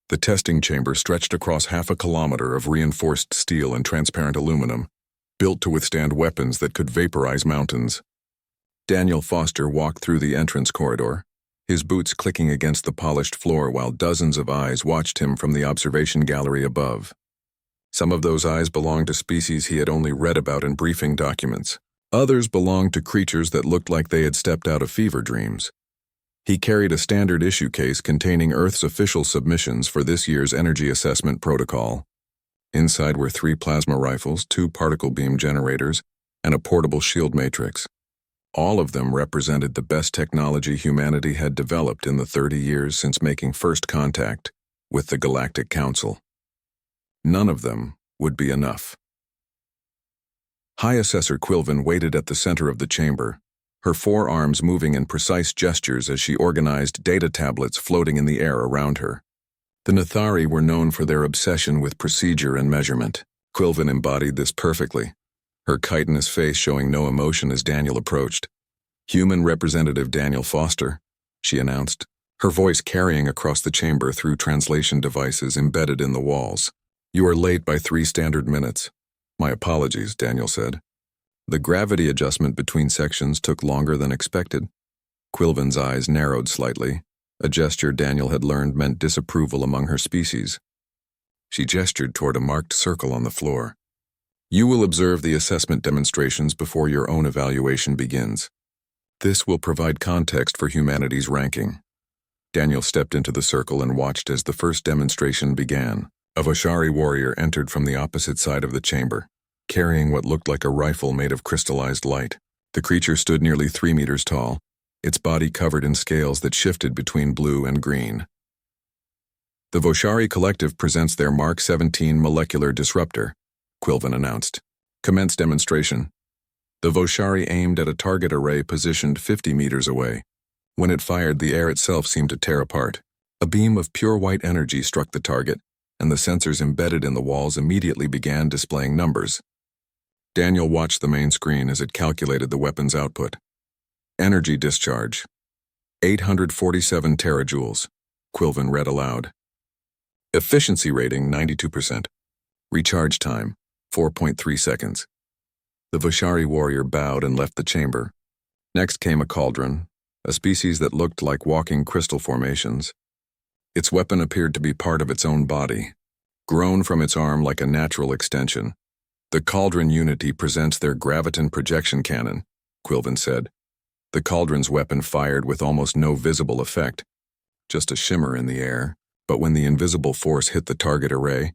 The testing chamber stretched across half a kilometer of reinforced steel and transparent aluminum, built to withstand weapons that could vaporize mountains. Daniel Foster walked through the entrance corridor, his boots clicking against the polished floor while dozens of eyes watched him from the observation gallery above. Some of those eyes belonged to species he had only read about in briefing documents. Others belonged to creatures that looked like they had stepped out of fever dreams. He carried a standard issue case containing Earth's official submissions for this year's Energy Assessment Protocol. Inside were 3 plasma rifles, 2 particle beam generators, and a portable shield matrix. All of them represented the best technology humanity had developed in the 30 years since making first contact with the Galactic Council. None of them would be enough. High Assessor Quilvin waited at the center of the chamber, her forearms moving in precise gestures as she organized data tablets floating in the air around her. The Nathari were known for their obsession with procedure and measurement. Quilvin embodied this perfectly, her chitinous face showing no emotion as Daniel approached. "Human Representative Daniel Foster," she announced, her voice carrying across the chamber through translation devices embedded in the walls. "You are late by 3 standard minutes. My apologies," Daniel said. The gravity adjustment between sections took longer than expected. Quilvin's eyes narrowed slightly, a gesture Daniel had learned meant disapproval among her species. She gestured toward a marked circle on the floor. "You will observe the assessment demonstrations before your own evaluation begins. This will provide context for humanity's ranking." Daniel stepped into the circle and watched as the first demonstration began. A Voshari warrior entered from the opposite side of the chamber, carrying what looked like a rifle made of crystallized light. The creature stood nearly 3 meters tall, its body covered in scales that shifted between blue and green. "The Voshari Collective presents their Mark 17 molecular disruptor," Quilvin announced. "Commence demonstration." The Voshari aimed at a target array positioned 50 meters away. When it fired, the air itself seemed to tear apart. A beam of pure white energy struck the target, and the sensors embedded in the walls immediately began displaying numbers. Daniel watched the main screen as it calculated the weapon's output. Energy discharge, 847 terajoules, Quilvin read aloud. Efficiency rating, 92%. Recharge time, 4.3 seconds. The Voshari warrior bowed and left the chamber. Next came a cauldron, a species that looked like walking crystal formations. Its weapon appeared to be part of its own body, grown from its arm like a natural extension. "The Cauldron Unity presents their graviton projection cannon," Quilvin said. The cauldron's weapon fired with almost no visible effect, just a shimmer in the air, but when the invisible force hit the target array,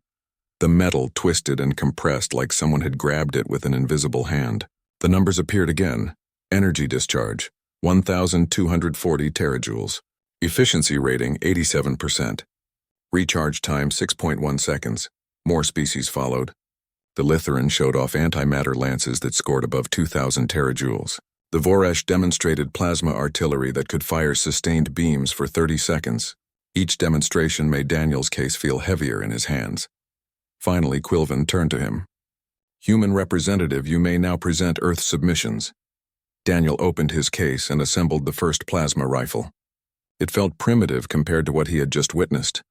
the metal twisted and compressed like someone had grabbed it with an invisible hand. The numbers appeared again. Energy discharge, 1,240 terajoules. Efficiency rating, 87%. Recharge time, 6.1 seconds. More species followed. The Lithuran showed off antimatter lances that scored above 2,000 terajoules. The Voresh demonstrated plasma artillery that could fire sustained beams for 30 seconds. Each demonstration made Daniel's case feel heavier in his hands. Finally, Quilvin turned to him. "Human Representative, you may now present Earth submissions." Daniel opened his case and assembled the first plasma rifle. It felt primitive compared to what he had just witnessed,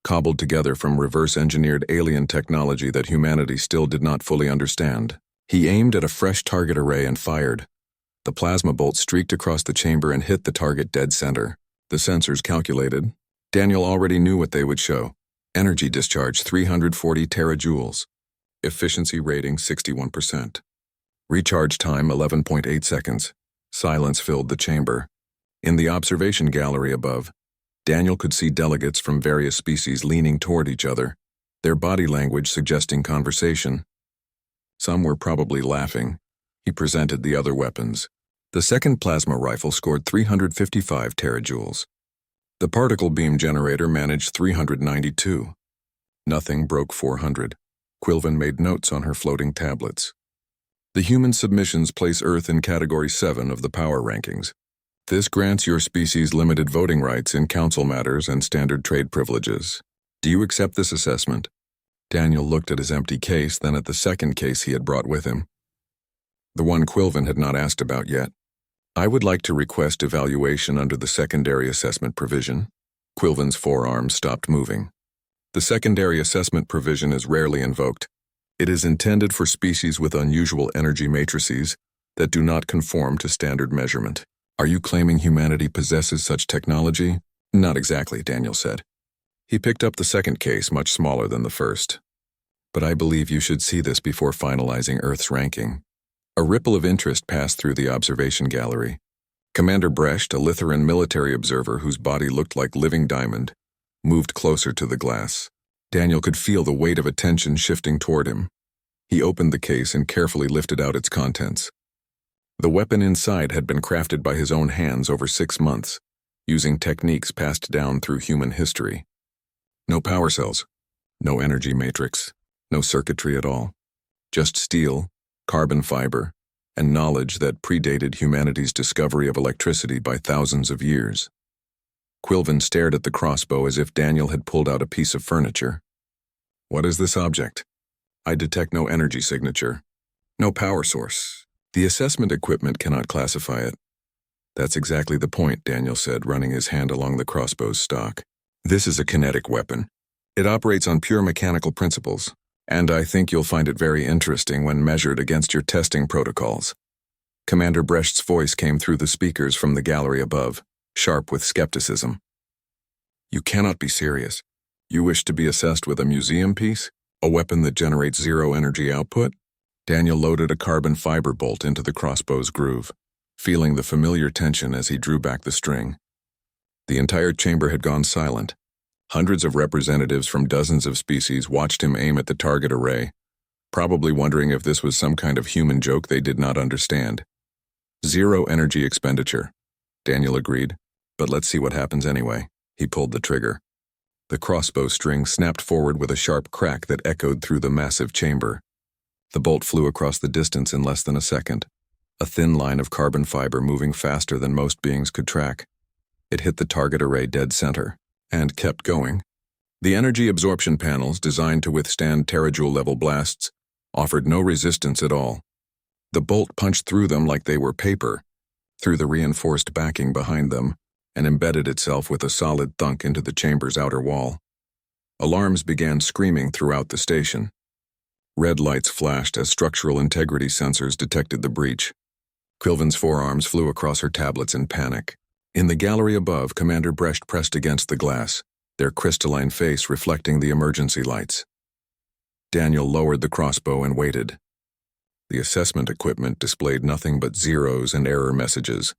cobbled together from reverse-engineered alien technology that humanity still did not fully understand. He aimed at a fresh target array and fired. The plasma bolt streaked across the chamber and hit the target dead center. The sensors calculated. Daniel already knew what they would show. Energy discharge, 340 terajoules. Efficiency rating, 61%. Recharge time, 11.8 seconds. Silence filled the chamber. In the observation gallery above, Daniel could see delegates from various species leaning toward each other, their body language suggesting conversation. Some were probably laughing. He presented the other weapons. The second plasma rifle scored 355 terajoules. The particle beam generator managed 392. Nothing broke 400. Quilvin made notes on her floating tablets. The human submissions place Earth in Category 7 of the power rankings. This grants your species limited voting rights in council matters and standard trade privileges. Do you accept this assessment? Daniel looked at his empty case, then at the second case he had brought with him. The one Quilvin had not asked about yet. "I would like to request evaluation under the secondary assessment provision." Quilvin's forearm stopped moving. The secondary assessment provision is rarely invoked. It is intended for species with unusual energy matrices that do not conform to standard measurement. Are you claiming humanity possesses such technology? Not exactly, Daniel said. He picked up the second case, much smaller than the first. But I believe you should see this before finalizing Earth's ranking. A ripple of interest passed through the observation gallery. Commander Brecht, a Lithuanian military observer whose body looked like living diamond, moved closer to the glass. Daniel could feel the weight of attention shifting toward him. He opened the case and carefully lifted out its contents. The weapon inside had been crafted by his own hands over 6 months, using techniques passed down through human history. No power cells, no energy matrix, no circuitry at all. Just steel, carbon fiber, and knowledge that predated humanity's discovery of electricity by thousands of years. Quilvin stared at the crossbow as if Daniel had pulled out a piece of furniture. What is this object? I detect no energy signature, no power source. The assessment equipment cannot classify it. That's exactly the point, Daniel said, running his hand along the crossbow's stock. This is a kinetic weapon. It operates on pure mechanical principles, and I think you'll find it very interesting when measured against your testing protocols. Commander Brecht's voice came through the speakers from the gallery above, sharp with skepticism. You cannot be serious. You wish to be assessed with a museum piece? A weapon that generates zero energy output? Daniel loaded a carbon fiber bolt into the crossbow's groove, feeling the familiar tension as he drew back the string. The entire chamber had gone silent. Hundreds of representatives from dozens of species watched him aim at the target array, probably wondering if this was some kind of human joke they did not understand. Zero energy expenditure, Daniel agreed, but let's see what happens anyway. He pulled the trigger. The crossbow string snapped forward with a sharp crack that echoed through the massive chamber. The bolt flew across the distance in less than a second, a thin line of carbon fiber moving faster than most beings could track. It hit the target array dead center, and kept going. The energy absorption panels, designed to withstand terajoule-level blasts, offered no resistance at all. The bolt punched through them like they were paper, through the reinforced backing behind them, and embedded itself with a solid thunk into the chamber's outer wall. Alarms began screaming throughout the station. Red lights flashed as structural integrity sensors detected the breach. Quilvin's forearms flew across her tablets in panic. In the gallery above, Commander Brecht pressed against the glass, their crystalline face reflecting the emergency lights. Daniel lowered the crossbow and waited. The assessment equipment displayed nothing but zeros and error messages.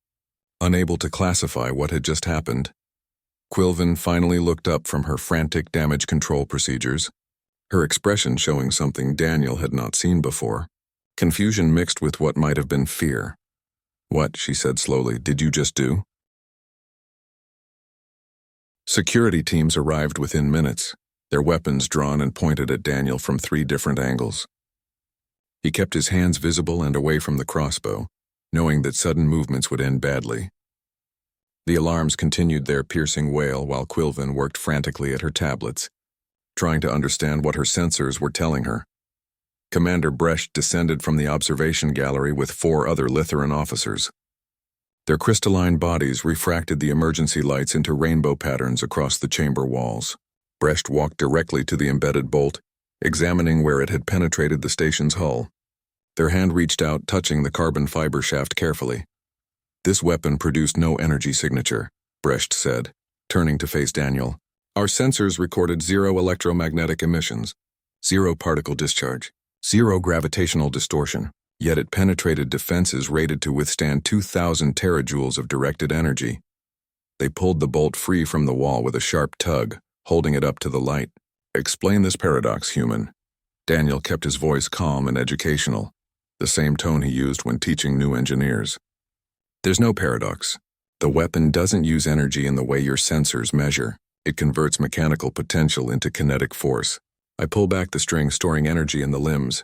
Unable to classify what had just happened, Quilvin finally looked up from her frantic damage control procedures, her expression showing something Daniel had not seen before, confusion mixed with what might have been fear. What, she said slowly, did you just do? Security teams arrived within minutes, their weapons drawn and pointed at Daniel from 3 different angles. He kept his hands visible and away from the crossbow, knowing that sudden movements would end badly. The alarms continued their piercing wail while Quilvin worked frantically at her tablets, trying to understand what her sensors were telling her. Commander Brecht descended from the observation gallery with 4 other Lithuanian officers. Their crystalline bodies refracted the emergency lights into rainbow patterns across the chamber walls. Brecht walked directly to the embedded bolt, examining where it had penetrated the station's hull. Their hand reached out, touching the carbon fiber shaft carefully. This weapon produced no energy signature, Brecht said, turning to face Daniel. Our sensors recorded 0 electromagnetic emissions, 0 particle discharge, 0 gravitational distortion, yet it penetrated defenses rated to withstand 2,000 terajoules of directed energy. They pulled the bolt free from the wall with a sharp tug, holding it up to the light. Explain this paradox, human. Daniel kept his voice calm and educational, the same tone he used when teaching new engineers. There's no paradox. The weapon doesn't use energy in the way your sensors measure. It converts mechanical potential into kinetic force. I pull back the string, storing energy in the limbs.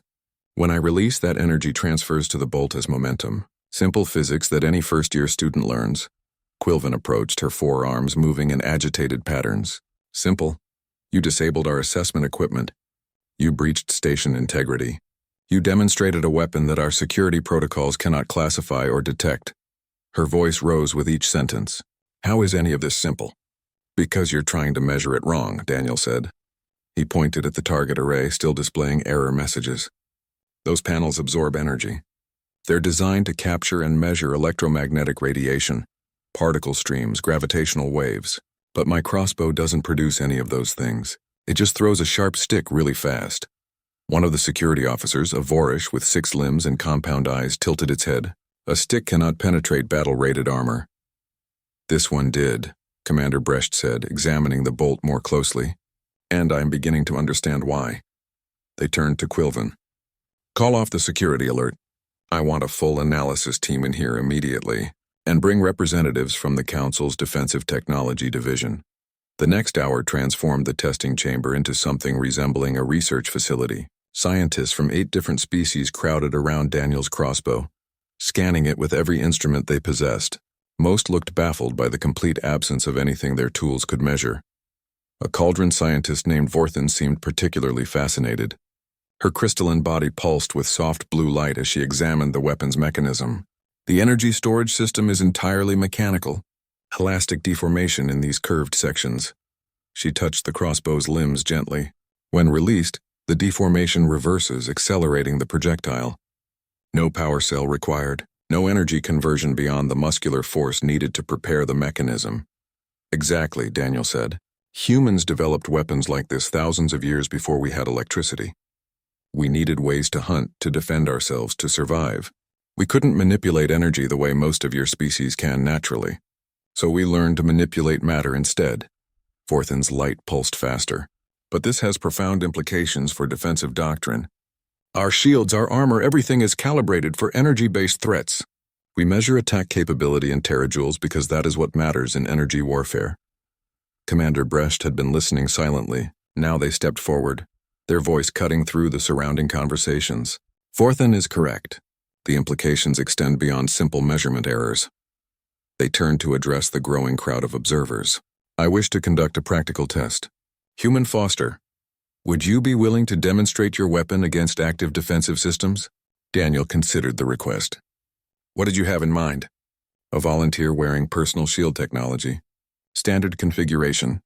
When I release, that energy transfers to the bolt as momentum. Simple physics that any first-year student learns. Quilvin approached, her forearms moving in agitated patterns. Simple. You disabled our assessment equipment. You breached station integrity. You demonstrated a weapon that our security protocols cannot classify or detect. Her voice rose with each sentence. How is any of this simple? Because you're trying to measure it wrong, Daniel said. He pointed at the target array, still displaying error messages. Those panels absorb energy. They're designed to capture and measure electromagnetic radiation, particle streams, gravitational waves. But my crossbow doesn't produce any of those things. It just throws a sharp stick really fast. One of the security officers, a Vorish with 6 limbs and compound eyes, tilted its head. A stick cannot penetrate battle-rated armor. This one did, Commander Brecht said, examining the bolt more closely. And I'm beginning to understand why. They turned to Quilvin. Call off the security alert. I want a full analysis team in here immediately, and bring representatives from the Council's Defensive Technology Division. The next hour transformed the testing chamber into something resembling a research facility. Scientists from 8 different species crowded around Daniel's crossbow, scanning it with every instrument they possessed. Most looked baffled by the complete absence of anything their tools could measure. A cauldron scientist named Vorthen seemed particularly fascinated. Her crystalline body pulsed with soft blue light as she examined the weapon's mechanism. The energy storage system is entirely mechanical. Elastic deformation in these curved sections. She touched the crossbow's limbs gently. When released, the deformation reverses, accelerating the projectile. No power cell required. No energy conversion beyond the muscular force needed to prepare the mechanism. Exactly, Daniel said. Humans developed weapons like this thousands of years before we had electricity. We needed ways to hunt, to defend ourselves, to survive. We couldn't manipulate energy the way most of your species can naturally. So we learned to manipulate matter instead. Vorthen's light pulsed faster. But this has profound implications for defensive doctrine. Our shields, our armor, everything is calibrated for energy-based threats. We measure attack capability in terajoules because that is what matters in energy warfare. Commander Brecht had been listening silently. Now they stepped forward, their voice cutting through the surrounding conversations. Vorthen is correct. The implications extend beyond simple measurement errors. They turned to address the growing crowd of observers. I wish to conduct a practical test. Human Foster, would you be willing to demonstrate your weapon against active defensive systems? Daniel considered the request. What did you have in mind? A volunteer wearing personal shield technology. Standard configuration.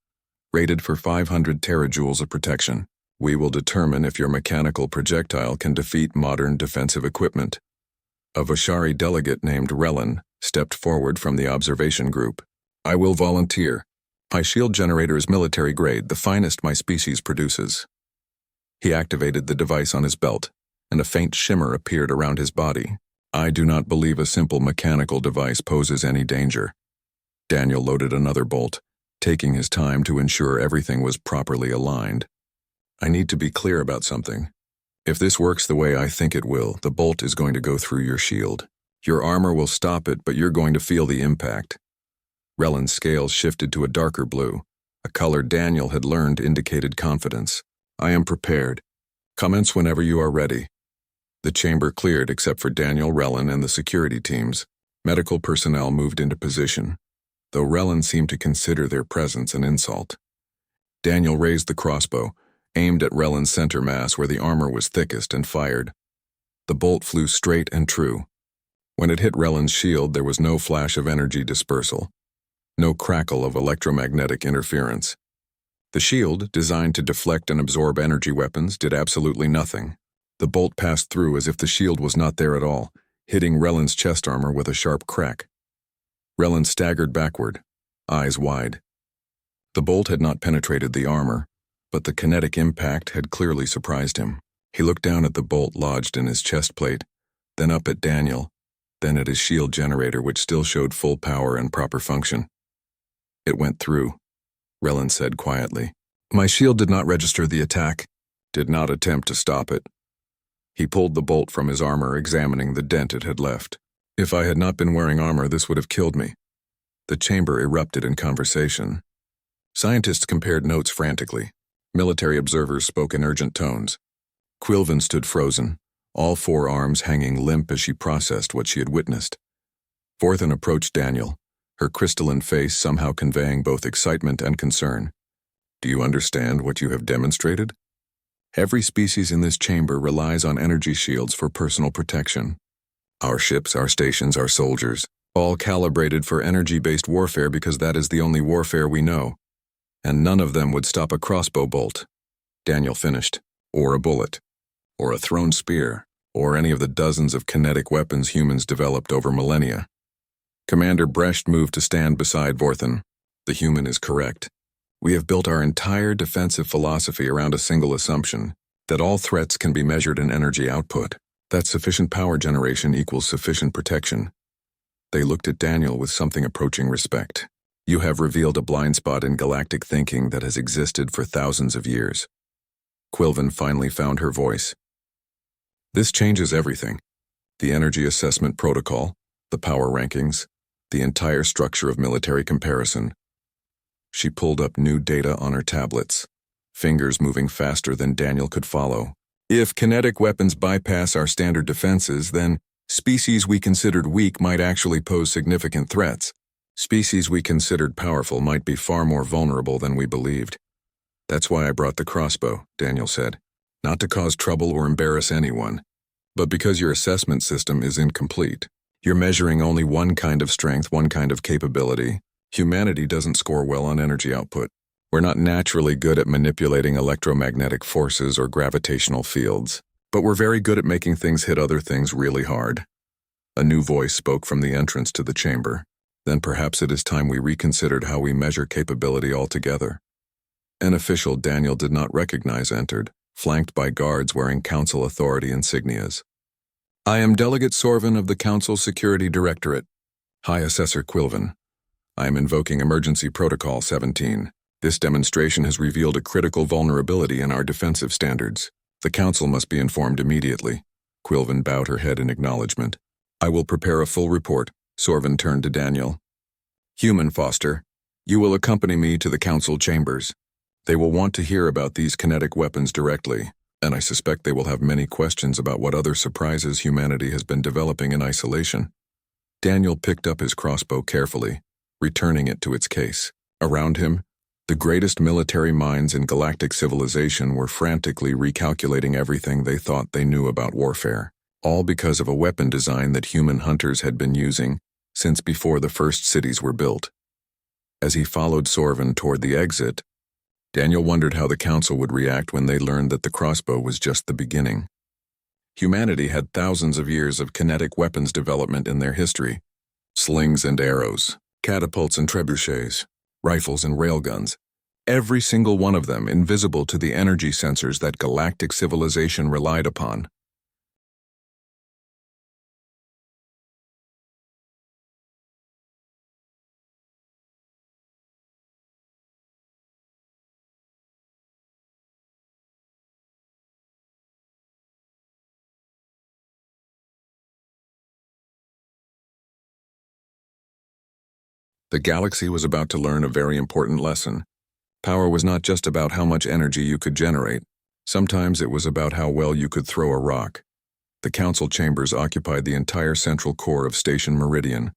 Rated for 500 terajoules of protection. We will determine if your mechanical projectile can defeat modern defensive equipment. A Vashari delegate named Relin stepped forward from the observation group. I will volunteer. My shield generator is military grade, the finest my species produces. He activated the device on his belt, and a faint shimmer appeared around his body. I do not believe a simple mechanical device poses any danger. Daniel loaded another bolt, taking his time to ensure everything was properly aligned. I need to be clear about something. If this works the way I think it will, the bolt is going to go through your shield. Your armor will stop it, but you're going to feel the impact. Relin's scales shifted to a darker blue. A color Daniel had learned indicated confidence. I am prepared. Commence whenever you are ready. The chamber cleared except for Daniel, Relin, and the security teams. Medical personnel moved into position, though Relin seemed to consider their presence an insult. Daniel raised the crossbow, aimed at Relin's center mass where the armor was thickest, and fired. The bolt flew straight and true. When it hit Relin's shield, there was no flash of energy dispersal. No crackle of electromagnetic interference. The shield, designed to deflect and absorb energy weapons, did absolutely nothing. The bolt passed through as if the shield was not there at all, hitting Relin's chest armor with a sharp crack. Relin staggered backward, eyes wide. The bolt had not penetrated the armor, but the kinetic impact had clearly surprised him. He looked down at the bolt lodged in his chest plate, then up at Daniel, then at his shield generator, which still showed full power and proper function. It went through, Relin said quietly. My shield did not register the attack, did not attempt to stop it. He pulled the bolt from his armor, examining the dent it had left. If I had not been wearing armor, this would have killed me. The chamber erupted in conversation. Scientists compared notes frantically. Military observers spoke in urgent tones. Quilvin stood frozen, all 4 arms hanging limp as she processed what she had witnessed. Vorthen approached Daniel, her crystalline face somehow conveying both excitement and concern. Do you understand what you have demonstrated? Every species in this chamber relies on energy shields for personal protection. Our ships, our stations, our soldiers, all calibrated for energy-based warfare because that is the only warfare we know. And none of them would stop a crossbow bolt. Daniel finished. Or a bullet. Or a thrown spear. Or any of the dozens of kinetic weapons humans developed over millennia. Commander Brecht moved to stand beside Vorthen. The human is correct. We have built our entire defensive philosophy around a single assumption, that all threats can be measured in energy output, that sufficient power generation equals sufficient protection. They looked at Daniel with something approaching respect. You have revealed a blind spot in galactic thinking that has existed for thousands of years. Quilven finally found her voice. This changes everything. The energy assessment protocol, the power rankings, the entire structure of military comparison. She pulled up new data on her tablets, fingers moving faster than Daniel could follow. If kinetic weapons bypass our standard defenses, then species we considered weak might actually pose significant threats. Species we considered powerful might be far more vulnerable than we believed. That's why I brought the crossbow, Daniel said. Not to cause trouble or embarrass anyone, but because your assessment system is incomplete. You're measuring only one kind of strength, one kind of capability. Humanity doesn't score well on energy output. We're not naturally good at manipulating electromagnetic forces or gravitational fields, but we're very good at making things hit other things really hard. A new voice spoke from the entrance to the chamber. Then perhaps it is time we reconsidered how we measure capability altogether. An official Daniel did not recognize entered, flanked by guards wearing council authority insignias. I am Delegate Sorvin of the Council Security Directorate. High Assessor Quilven. I am invoking Emergency Protocol 17. This demonstration has revealed a critical vulnerability in our defensive standards. The Council must be informed immediately. Quilven bowed her head in acknowledgement. I will prepare a full report. Sorvin turned to Daniel. Human Foster, you will accompany me to the Council chambers. They will want to hear about these kinetic weapons directly, and I suspect they will have many questions about what other surprises humanity has been developing in isolation. Daniel picked up his crossbow carefully, returning it to its case. Around him, the greatest military minds in galactic civilization were frantically recalculating everything they thought they knew about warfare, all because of a weapon design that human hunters had been using since before the first cities were built. As he followed Sorvin toward the exit, Daniel wondered how the Council would react when they learned that the crossbow was just the beginning. Humanity had thousands of years of kinetic weapons development in their history. Slings and arrows, catapults and trebuchets, rifles and railguns, every single one of them invisible to the energy sensors that galactic civilization relied upon. The galaxy was about to learn a very important lesson. Power was not just about how much energy you could generate. Sometimes it was about how well you could throw a rock. The council chambers occupied the entire central core of Station Meridian,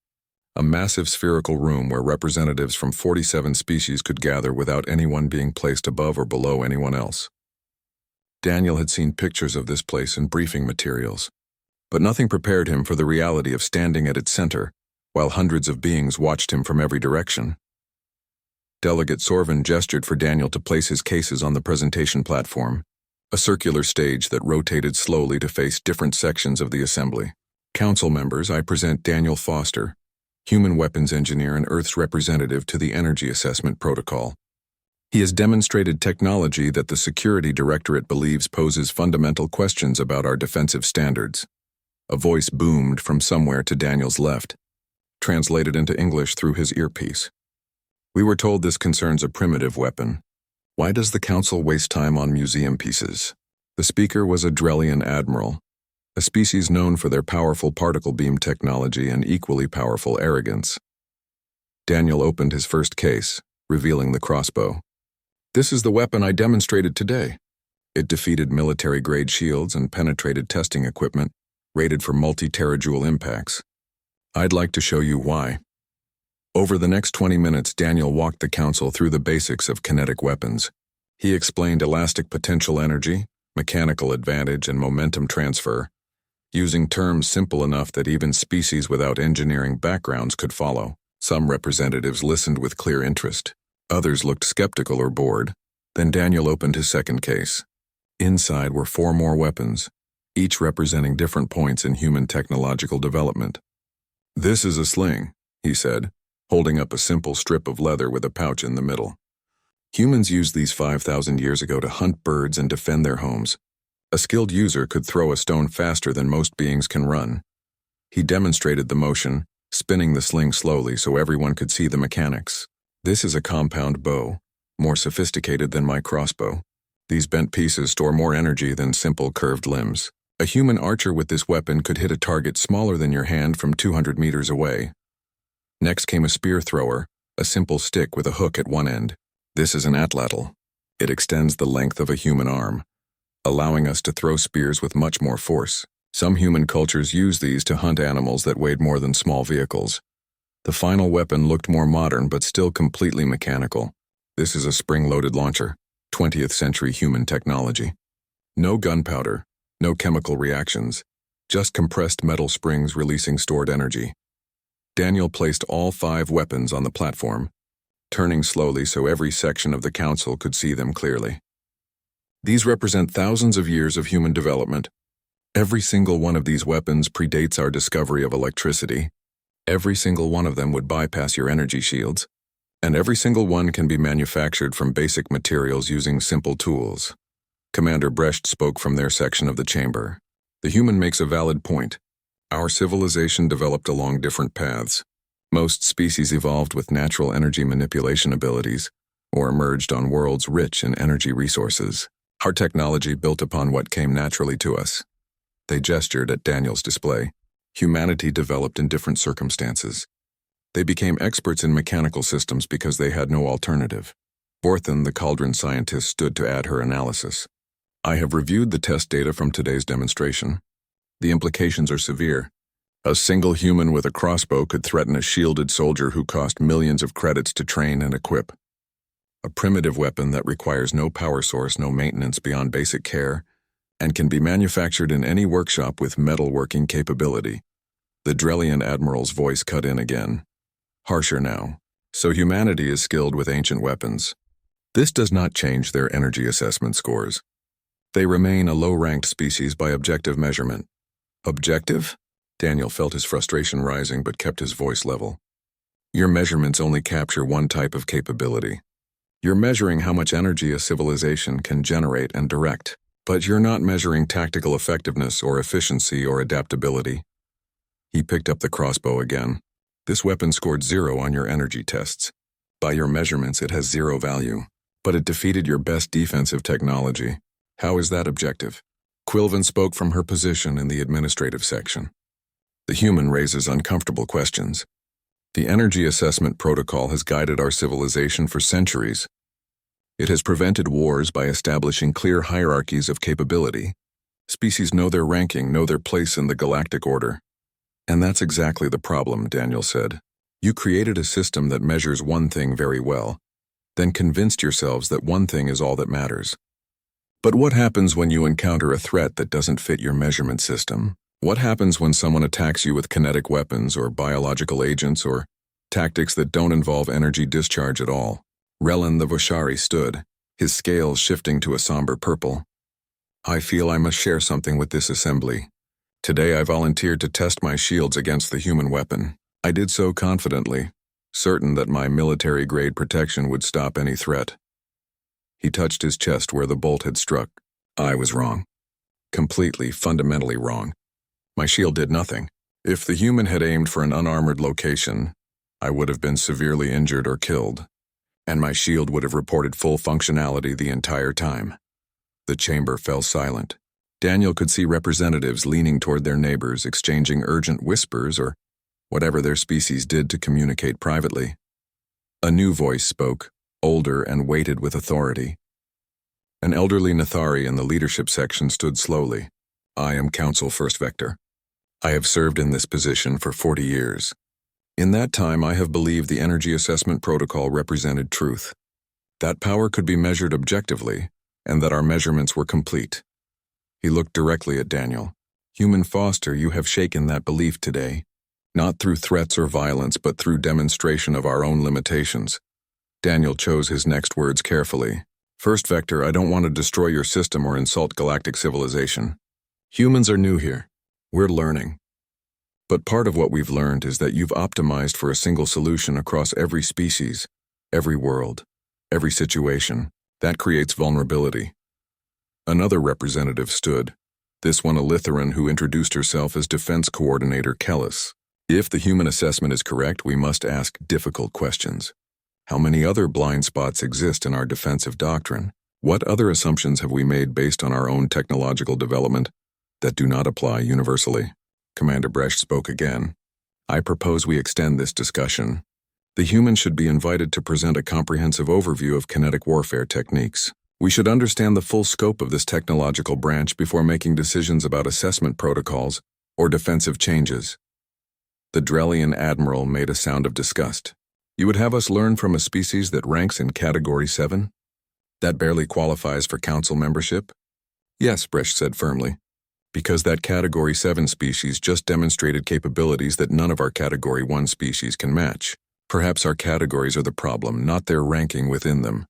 a massive spherical room where representatives from 47 species could gather without anyone being placed above or below anyone else. Daniel had seen pictures of this place in briefing materials, but nothing prepared him for the reality of standing at its center, while hundreds of beings watched him from every direction. Delegate Sorvin gestured for Daniel to place his cases on the presentation platform, a circular stage that rotated slowly to face different sections of the assembly. Council members, I present Daniel Foster, human weapons engineer and Earth's representative to the Energy Assessment Protocol. He has demonstrated technology that the Security Directorate believes poses fundamental questions about our defensive standards. A voice boomed from somewhere to Daniel's left, translated into English through his earpiece. We were told this concerns a primitive weapon. Why does the Council waste time on museum pieces? The speaker was a Drellian admiral, a species known for their powerful particle beam technology and equally powerful arrogance. Daniel opened his first case, revealing the crossbow. This is the weapon I demonstrated today. It defeated military-grade shields and penetrated testing equipment, rated for multi-terajoule impacts. I'd like to show you why. Over the next 20 minutes, Daniel walked the council through the basics of kinetic weapons. He explained elastic potential energy, mechanical advantage, and momentum transfer, using terms simple enough that even species without engineering backgrounds could follow. Some representatives listened with clear interest. Others looked skeptical or bored. Then Daniel opened his second case. Inside were 4 more weapons, each representing different points in human technological development. "This is a sling," he said, holding up a simple strip of leather with a pouch in the middle. "Humans used these 5,000 years ago to hunt birds and defend their homes. A skilled user could throw a stone faster than most beings can run." He demonstrated the motion, spinning the sling slowly so everyone could see the mechanics. "This is a compound bow, more sophisticated than my crossbow. These bent pieces store more energy than simple curved limbs. A human archer with this weapon could hit a target smaller than your hand from 200 meters away." Next came a spear thrower, a simple stick with a hook at one end. "This is an atlatl. It extends the length of a human arm, allowing us to throw spears with much more force. Some human cultures use these to hunt animals that weighed more than small vehicles." The final weapon looked more modern but still completely mechanical. "This is a spring-loaded launcher, 20th century human technology. No gunpowder, no chemical reactions, just compressed metal springs releasing stored energy." Daniel placed all 5 weapons on the platform, turning slowly so every section of the council could see them clearly. "These represent thousands of years of human development. Every single one of these weapons predates our discovery of electricity. Every single one of them would bypass your energy shields. And every single one can be manufactured from basic materials using simple tools." Commander Brecht spoke from their section of the chamber. "The human makes a valid point. Our civilization developed along different paths. Most species evolved with natural energy manipulation abilities, or emerged on worlds rich in energy resources. Our technology built upon what came naturally to us." They gestured at Daniel's display. "Humanity developed in different circumstances. They became experts in mechanical systems because they had no alternative." Orthan, the cauldron scientist, stood to add her analysis. "I have reviewed the test data from today's demonstration. The implications are severe. A single human with a crossbow could threaten a shielded soldier who cost millions of credits to train and equip. A primitive weapon that requires no power source, no maintenance beyond basic care, and can be manufactured in any workshop with metalworking capability." The Drellian admiral's voice cut in again, harsher now. "So humanity is skilled with ancient weapons. This does not change their energy assessment scores. They remain a low-ranked species by objective measurement." "Objective?" Daniel felt his frustration rising but kept his voice level. "Your measurements only capture one type of capability. You're measuring how much energy a civilization can generate and direct, but you're not measuring tactical effectiveness or efficiency or adaptability." He picked up the crossbow again. "This weapon scored 0 on your energy tests. By your measurements, it has 0 value, but it defeated your best defensive technology. How is that objective?" Quilvin spoke from her position in the administrative section. "The human raises uncomfortable questions. The energy assessment protocol has guided our civilization for centuries. It has prevented wars by establishing clear hierarchies of capability. Species know their ranking, know their place in the galactic order. And that's exactly the problem," Daniel said. "You created a system that measures one thing very well, then convinced yourselves that one thing is all that matters. But what happens when you encounter a threat that doesn't fit your measurement system? What happens when someone attacks you with kinetic weapons or biological agents or tactics that don't involve energy discharge at all?" Relin the Voshari stood, his scales shifting to a somber purple. "I feel I must share something with this assembly. Today I volunteered to test my shields against the human weapon. I did so confidently, certain that my military-grade protection would stop any threat." He touched his chest where the bolt had struck. "I was wrong. Completely, fundamentally wrong. My shield did nothing. If the human had aimed for an unarmored location, I would have been severely injured or killed, and my shield would have reported full functionality the entire time." The chamber fell silent. Daniel could see representatives leaning toward their neighbors, exchanging urgent whispers or whatever their species did to communicate privately. A new voice spoke, older and weighted with authority. An elderly Nathari in the leadership section stood slowly. "I am Council First Vector. I have served in this position for 40 years. In that time, I have believed the energy assessment protocol represented truth, that power could be measured objectively, and that our measurements were complete." He looked directly at Daniel. "Human Foster, you have shaken that belief today, not through threats or violence, but through demonstration of our own limitations." Daniel chose his next words carefully. First Vector, I don't want to destroy your system or insult galactic civilization. Humans are new here. We're learning. But part of what we've learned is that you've optimized for a single solution across every species, every world, every situation. That creates vulnerability. Another representative stood, this one a Lithuanian who introduced herself as Defense Coordinator Kellis. If the human assessment is correct, we must ask difficult questions. How many other blind spots exist in our defensive doctrine? What other assumptions have we made based on our own technological development that do not apply universally? Commander Brecht spoke again. I propose we extend this discussion. The human should be invited to present a comprehensive overview of kinetic warfare techniques. We should understand the full scope of this technological branch before making decisions about assessment protocols or defensive changes. The Drellian admiral made a sound of disgust. You would have us learn from a species that ranks in Category 7? That barely qualifies for council membership? Yes, Brecht said firmly, because that Category 7 species just demonstrated capabilities that none of our Category 1 species can match. Perhaps our categories are the problem, not their ranking within them.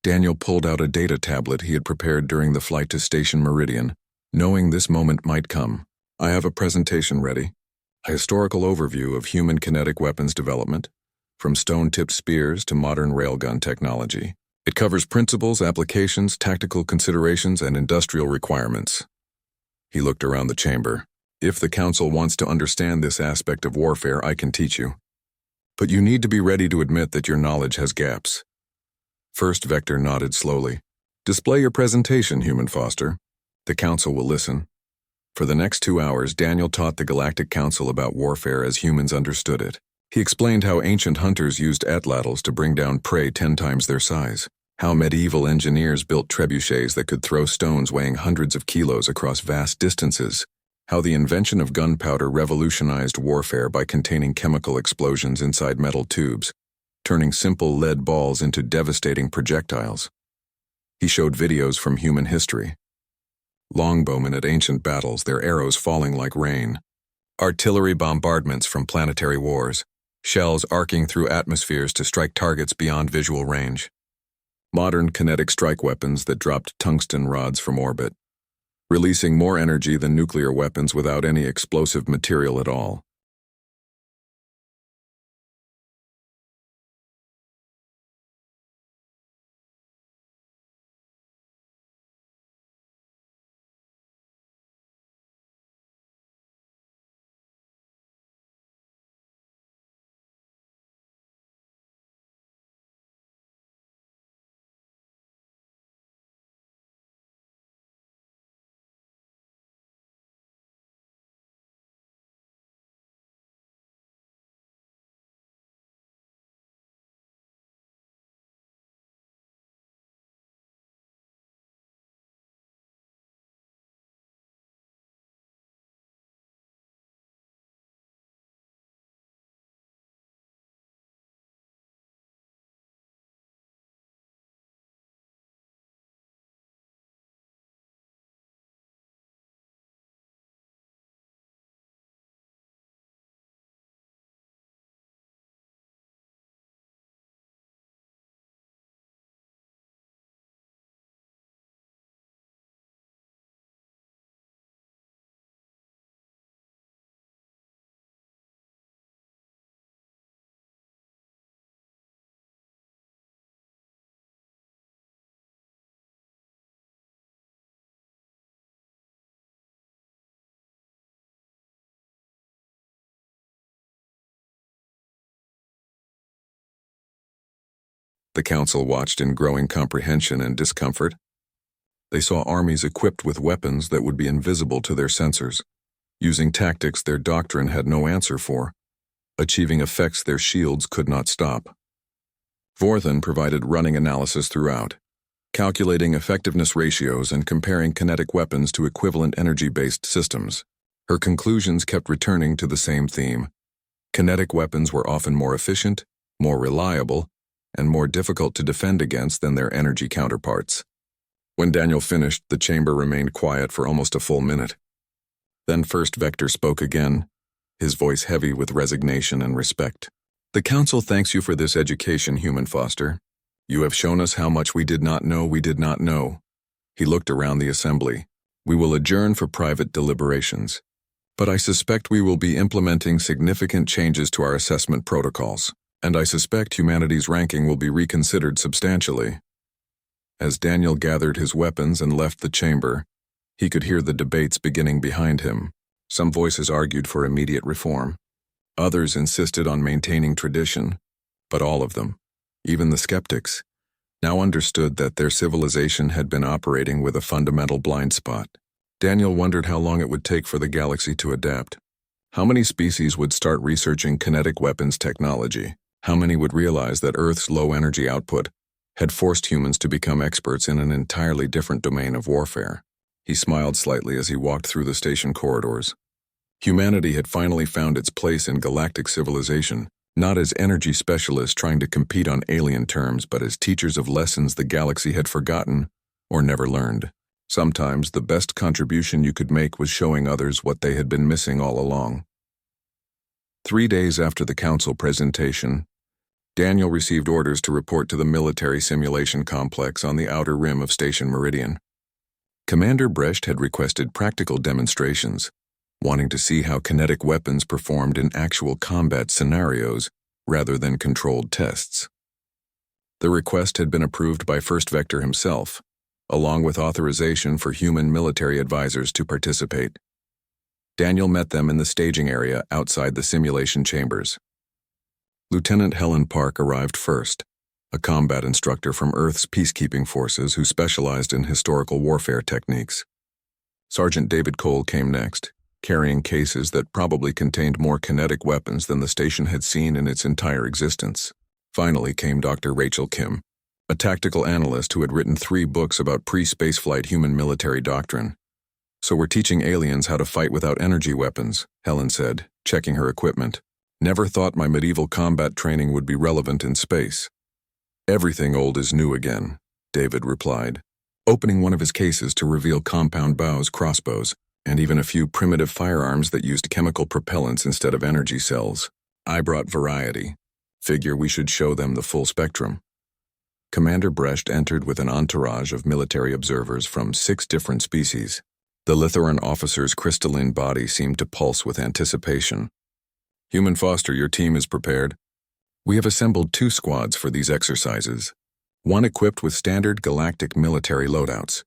Daniel pulled out a data tablet he had prepared during the flight to Station Meridian, knowing this moment might come. I have a presentation ready. A historical overview of human kinetic weapons development, from stone-tipped spears to modern railgun technology. It covers principles, applications, tactical considerations, and industrial requirements. He looked around the chamber. If the council wants to understand this aspect of warfare, I can teach you. But you need to be ready to admit that your knowledge has gaps. First Vector nodded slowly. Display your presentation, Human Foster. The council will listen. For the next 2 hours, Daniel taught the Galactic Council about warfare as humans understood it. He explained how ancient hunters used atlatls to bring down prey 10 times their size, how medieval engineers built trebuchets that could throw stones weighing hundreds of kilos across vast distances, how the invention of gunpowder revolutionized warfare by containing chemical explosions inside metal tubes, turning simple lead balls into devastating projectiles. He showed videos from human history. Longbowmen at ancient battles, their arrows falling like rain. Artillery bombardments from planetary wars, shells arcing through atmospheres to strike targets beyond visual range. Modern kinetic strike weapons that dropped tungsten rods from orbit, releasing more energy than nuclear weapons without any explosive material at all. The council watched in growing comprehension and discomfort. They saw armies equipped with weapons that would be invisible to their sensors, using tactics their doctrine had no answer for, achieving effects their shields could not stop. Vorthan provided running analysis throughout, calculating effectiveness ratios and comparing kinetic weapons to equivalent energy-based systems. Her conclusions kept returning to the same theme. Kinetic weapons were often more efficient, more reliable, and more difficult to defend against than their energy counterparts. When Daniel finished, the chamber remained quiet for almost a full minute. Then First Vector spoke again, his voice heavy with resignation and respect. The Council thanks you for this education, Human Foster. You have shown us how much we did not know we did not know. He looked around the assembly. We will adjourn for private deliberations. But I suspect we will be implementing significant changes to our assessment protocols, and I suspect humanity's ranking will be reconsidered substantially. As Daniel gathered his weapons and left the chamber, he could hear the debates beginning behind him. Some voices argued for immediate reform. Others insisted on maintaining tradition, but all of them, even the skeptics, now understood that their civilization had been operating with a fundamental blind spot. Daniel wondered how long it would take for the galaxy to adapt. How many species would start researching kinetic weapons technology? How many would realize that Earth's low energy output had forced humans to become experts in an entirely different domain of warfare? He smiled slightly as he walked through the station corridors. Humanity had finally found its place in galactic civilization, not as energy specialists trying to compete on alien terms, but as teachers of lessons the galaxy had forgotten or never learned. Sometimes the best contribution you could make was showing others what they had been missing all along. 3 days after the council presentation, Daniel received orders to report to the military simulation complex on the outer rim of Station Meridian. Commander Brecht had requested practical demonstrations, wanting to see how kinetic weapons performed in actual combat scenarios rather than controlled tests. The request had been approved by First Vector himself, along with authorization for human military advisors to participate. Daniel met them in the staging area outside the simulation chambers. Lieutenant Helen Park arrived first, a combat instructor from Earth's peacekeeping forces who specialized in historical warfare techniques. Sergeant David Cole came next, carrying cases that probably contained more kinetic weapons than the station had seen in its entire existence. Finally came Dr. Rachel Kim, a tactical analyst who had written 3 books about pre-spaceflight human military doctrine. So we're teaching aliens how to fight without energy weapons, Helen said, checking her equipment. Never thought my medieval combat training would be relevant in space. Everything old is new again, David replied, opening one of his cases to reveal compound bows, crossbows, and even a few primitive firearms that used chemical propellants instead of energy cells. I brought variety. Figure we should show them the full spectrum. Commander Brecht entered with an entourage of military observers from 6 different species. The Lithoran officer's crystalline body seemed to pulse with anticipation. Human Foster, your team is prepared. We have assembled 2 squads for these exercises. One equipped with standard galactic military loadouts.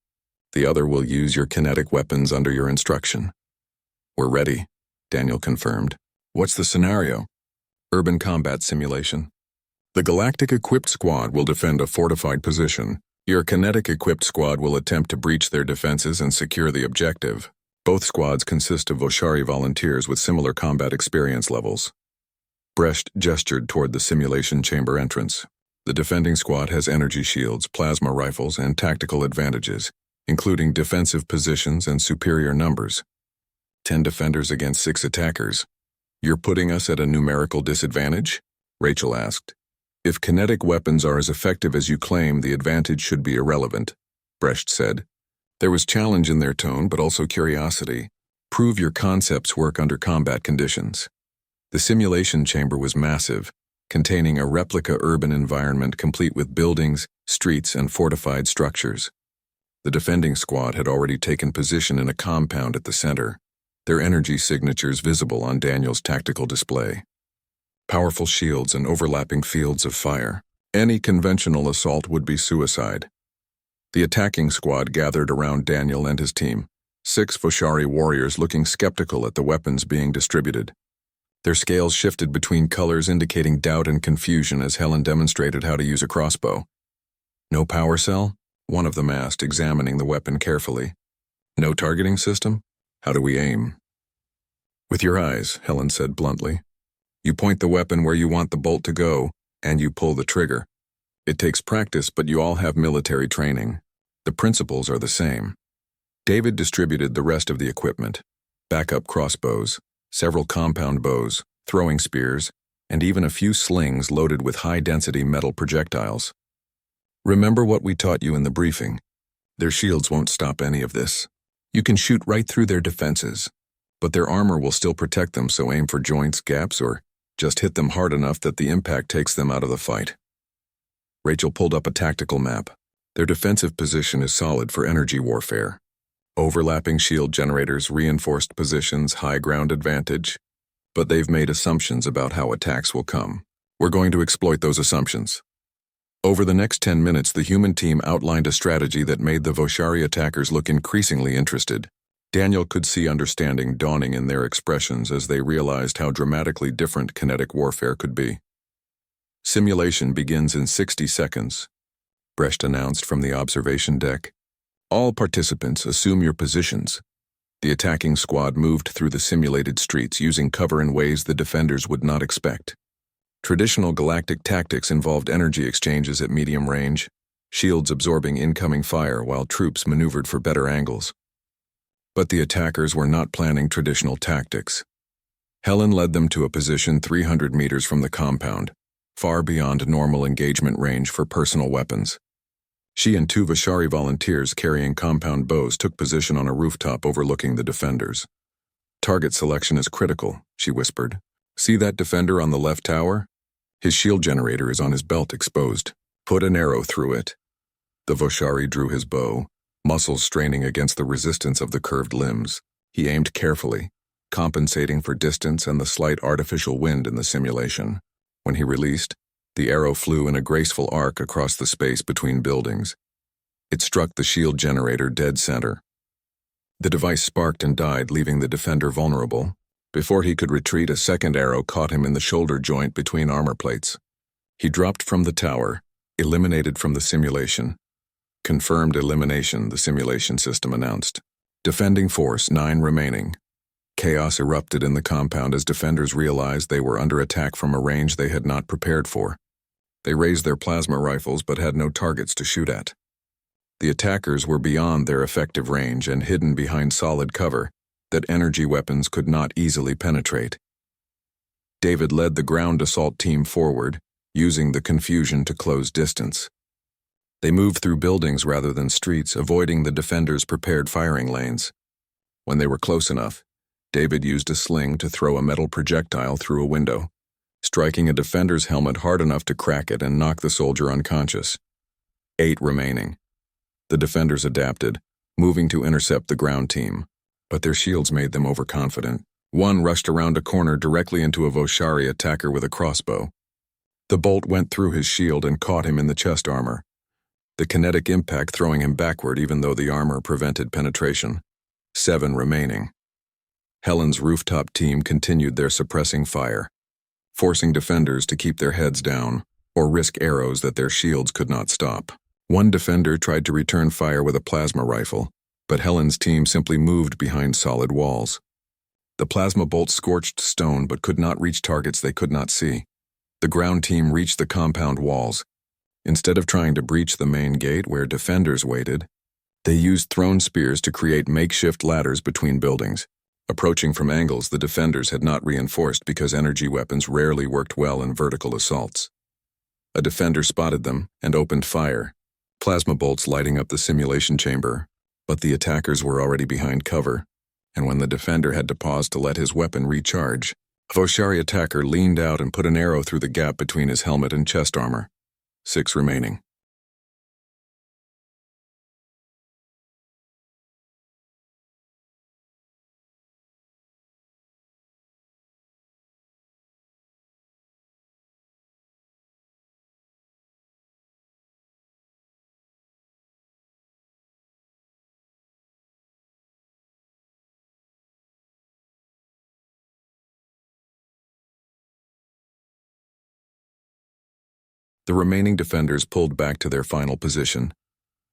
The other will use your kinetic weapons under your instruction. We're ready, Daniel confirmed. What's the scenario? Urban combat simulation. The galactic-equipped squad will defend a fortified position. Your kinetic-equipped squad will attempt to breach their defenses and secure the objective. Both squads consist of Voshari volunteers with similar combat experience levels. Brecht gestured toward the simulation chamber entrance. The defending squad has energy shields, plasma rifles, and tactical advantages, including defensive positions and superior numbers. 10 defenders against 6 attackers. You're putting us at a numerical disadvantage? Rachel asked. If kinetic weapons are as effective as you claim, the advantage should be irrelevant, Brecht said. There was challenge in their tone, but also curiosity. Prove your concepts work under combat conditions. The simulation chamber was massive, containing a replica urban environment complete with buildings, streets, and fortified structures. The defending squad had already taken position in a compound at the center, their energy signatures visible on Daniel's tactical display. Powerful shields and overlapping fields of fire. Any conventional assault would be suicide. The attacking squad gathered around Daniel and his team, 6 Voshari warriors looking skeptical at the weapons being distributed. Their scales shifted between colors, indicating doubt and confusion as Helen demonstrated how to use a crossbow. No power cell? One of them asked, examining the weapon carefully. No targeting system? How do we aim? With your eyes, Helen said bluntly. You point the weapon where you want the bolt to go, and you pull the trigger. It takes practice, but you all have military training. The principles are the same. David distributed the rest of the equipment. Backup crossbows, several compound bows, throwing spears, and even a few slings loaded with high-density metal projectiles. Remember what we taught you in the briefing. Their shields won't stop any of this. You can shoot right through their defenses, but their armor will still protect them, so aim for joints, gaps, or just hit them hard enough that the impact takes them out of the fight. Rachel pulled up a tactical map. Their defensive position is solid for energy warfare. Overlapping shield generators, reinforced positions, high ground advantage. But they've made assumptions about how attacks will come. We're going to exploit those assumptions. Over the next 10 minutes, the human team outlined a strategy that made the Voshari attackers look increasingly interested. Daniel could see understanding dawning in their expressions as they realized how dramatically different kinetic warfare could be. Simulation begins in 60 seconds, Brecht announced from the observation deck. All participants assume your positions. The attacking squad moved through the simulated streets using cover in ways the defenders would not expect. Traditional galactic tactics involved energy exchanges at medium range, shields absorbing incoming fire while troops maneuvered for better angles. But the attackers were not planning traditional tactics. Helen led them to a position 300 meters from the compound, far beyond normal engagement range for personal weapons. She and 2 Voshari volunteers carrying compound bows took position on a rooftop overlooking the defenders. Target selection is critical, she whispered. See that defender on the left tower? His shield generator is on his belt exposed. Put an arrow through it. The Voshari drew his bow, muscles straining against the resistance of the curved limbs. He aimed carefully, compensating for distance and the slight artificial wind in the simulation. When he released, the arrow flew in a graceful arc across the space between buildings. It struck the shield generator dead center. The device sparked and died, leaving the defender vulnerable. Before he could retreat, a second arrow caught him in the shoulder joint between armor plates. He dropped from the tower, eliminated from the simulation. Confirmed elimination, the simulation system announced. Defending force, 9 remaining. Chaos erupted in the compound as defenders realized they were under attack from a range they had not prepared for. They raised their plasma rifles but had no targets to shoot at. The attackers were beyond their effective range and hidden behind solid cover that energy weapons could not easily penetrate. David led the ground assault team forward, using the confusion to close distance. They moved through buildings rather than streets, avoiding the defenders' prepared firing lanes. When they were close enough, David used a sling to throw a metal projectile through a window, striking a defender's helmet hard enough to crack it and knock the soldier unconscious. 8 remaining. The defenders adapted, moving to intercept the ground team, but their shields made them overconfident. One rushed around a corner directly into a Voshari attacker with a crossbow. The bolt went through his shield and caught him in the chest armor, the kinetic impact throwing him backward even though the armor prevented penetration. 7 remaining. Helen's rooftop team continued their suppressing fire, forcing defenders to keep their heads down or risk arrows that their shields could not stop. One defender tried to return fire with a plasma rifle, but Helen's team simply moved behind solid walls. The plasma bolt scorched stone but could not reach targets they could not see. The ground team reached the compound walls. Instead of trying to breach the main gate where defenders waited, they used thrown spears to create makeshift ladders between buildings. Approaching from angles the defenders had not reinforced because energy weapons rarely worked well in vertical assaults. A defender spotted them and opened fire, plasma bolts lighting up the simulation chamber, but the attackers were already behind cover, and when the defender had to pause to let his weapon recharge, a Voshari attacker leaned out and put an arrow through the gap between his helmet and chest armor. 6 remaining. The remaining defenders pulled back to their final position,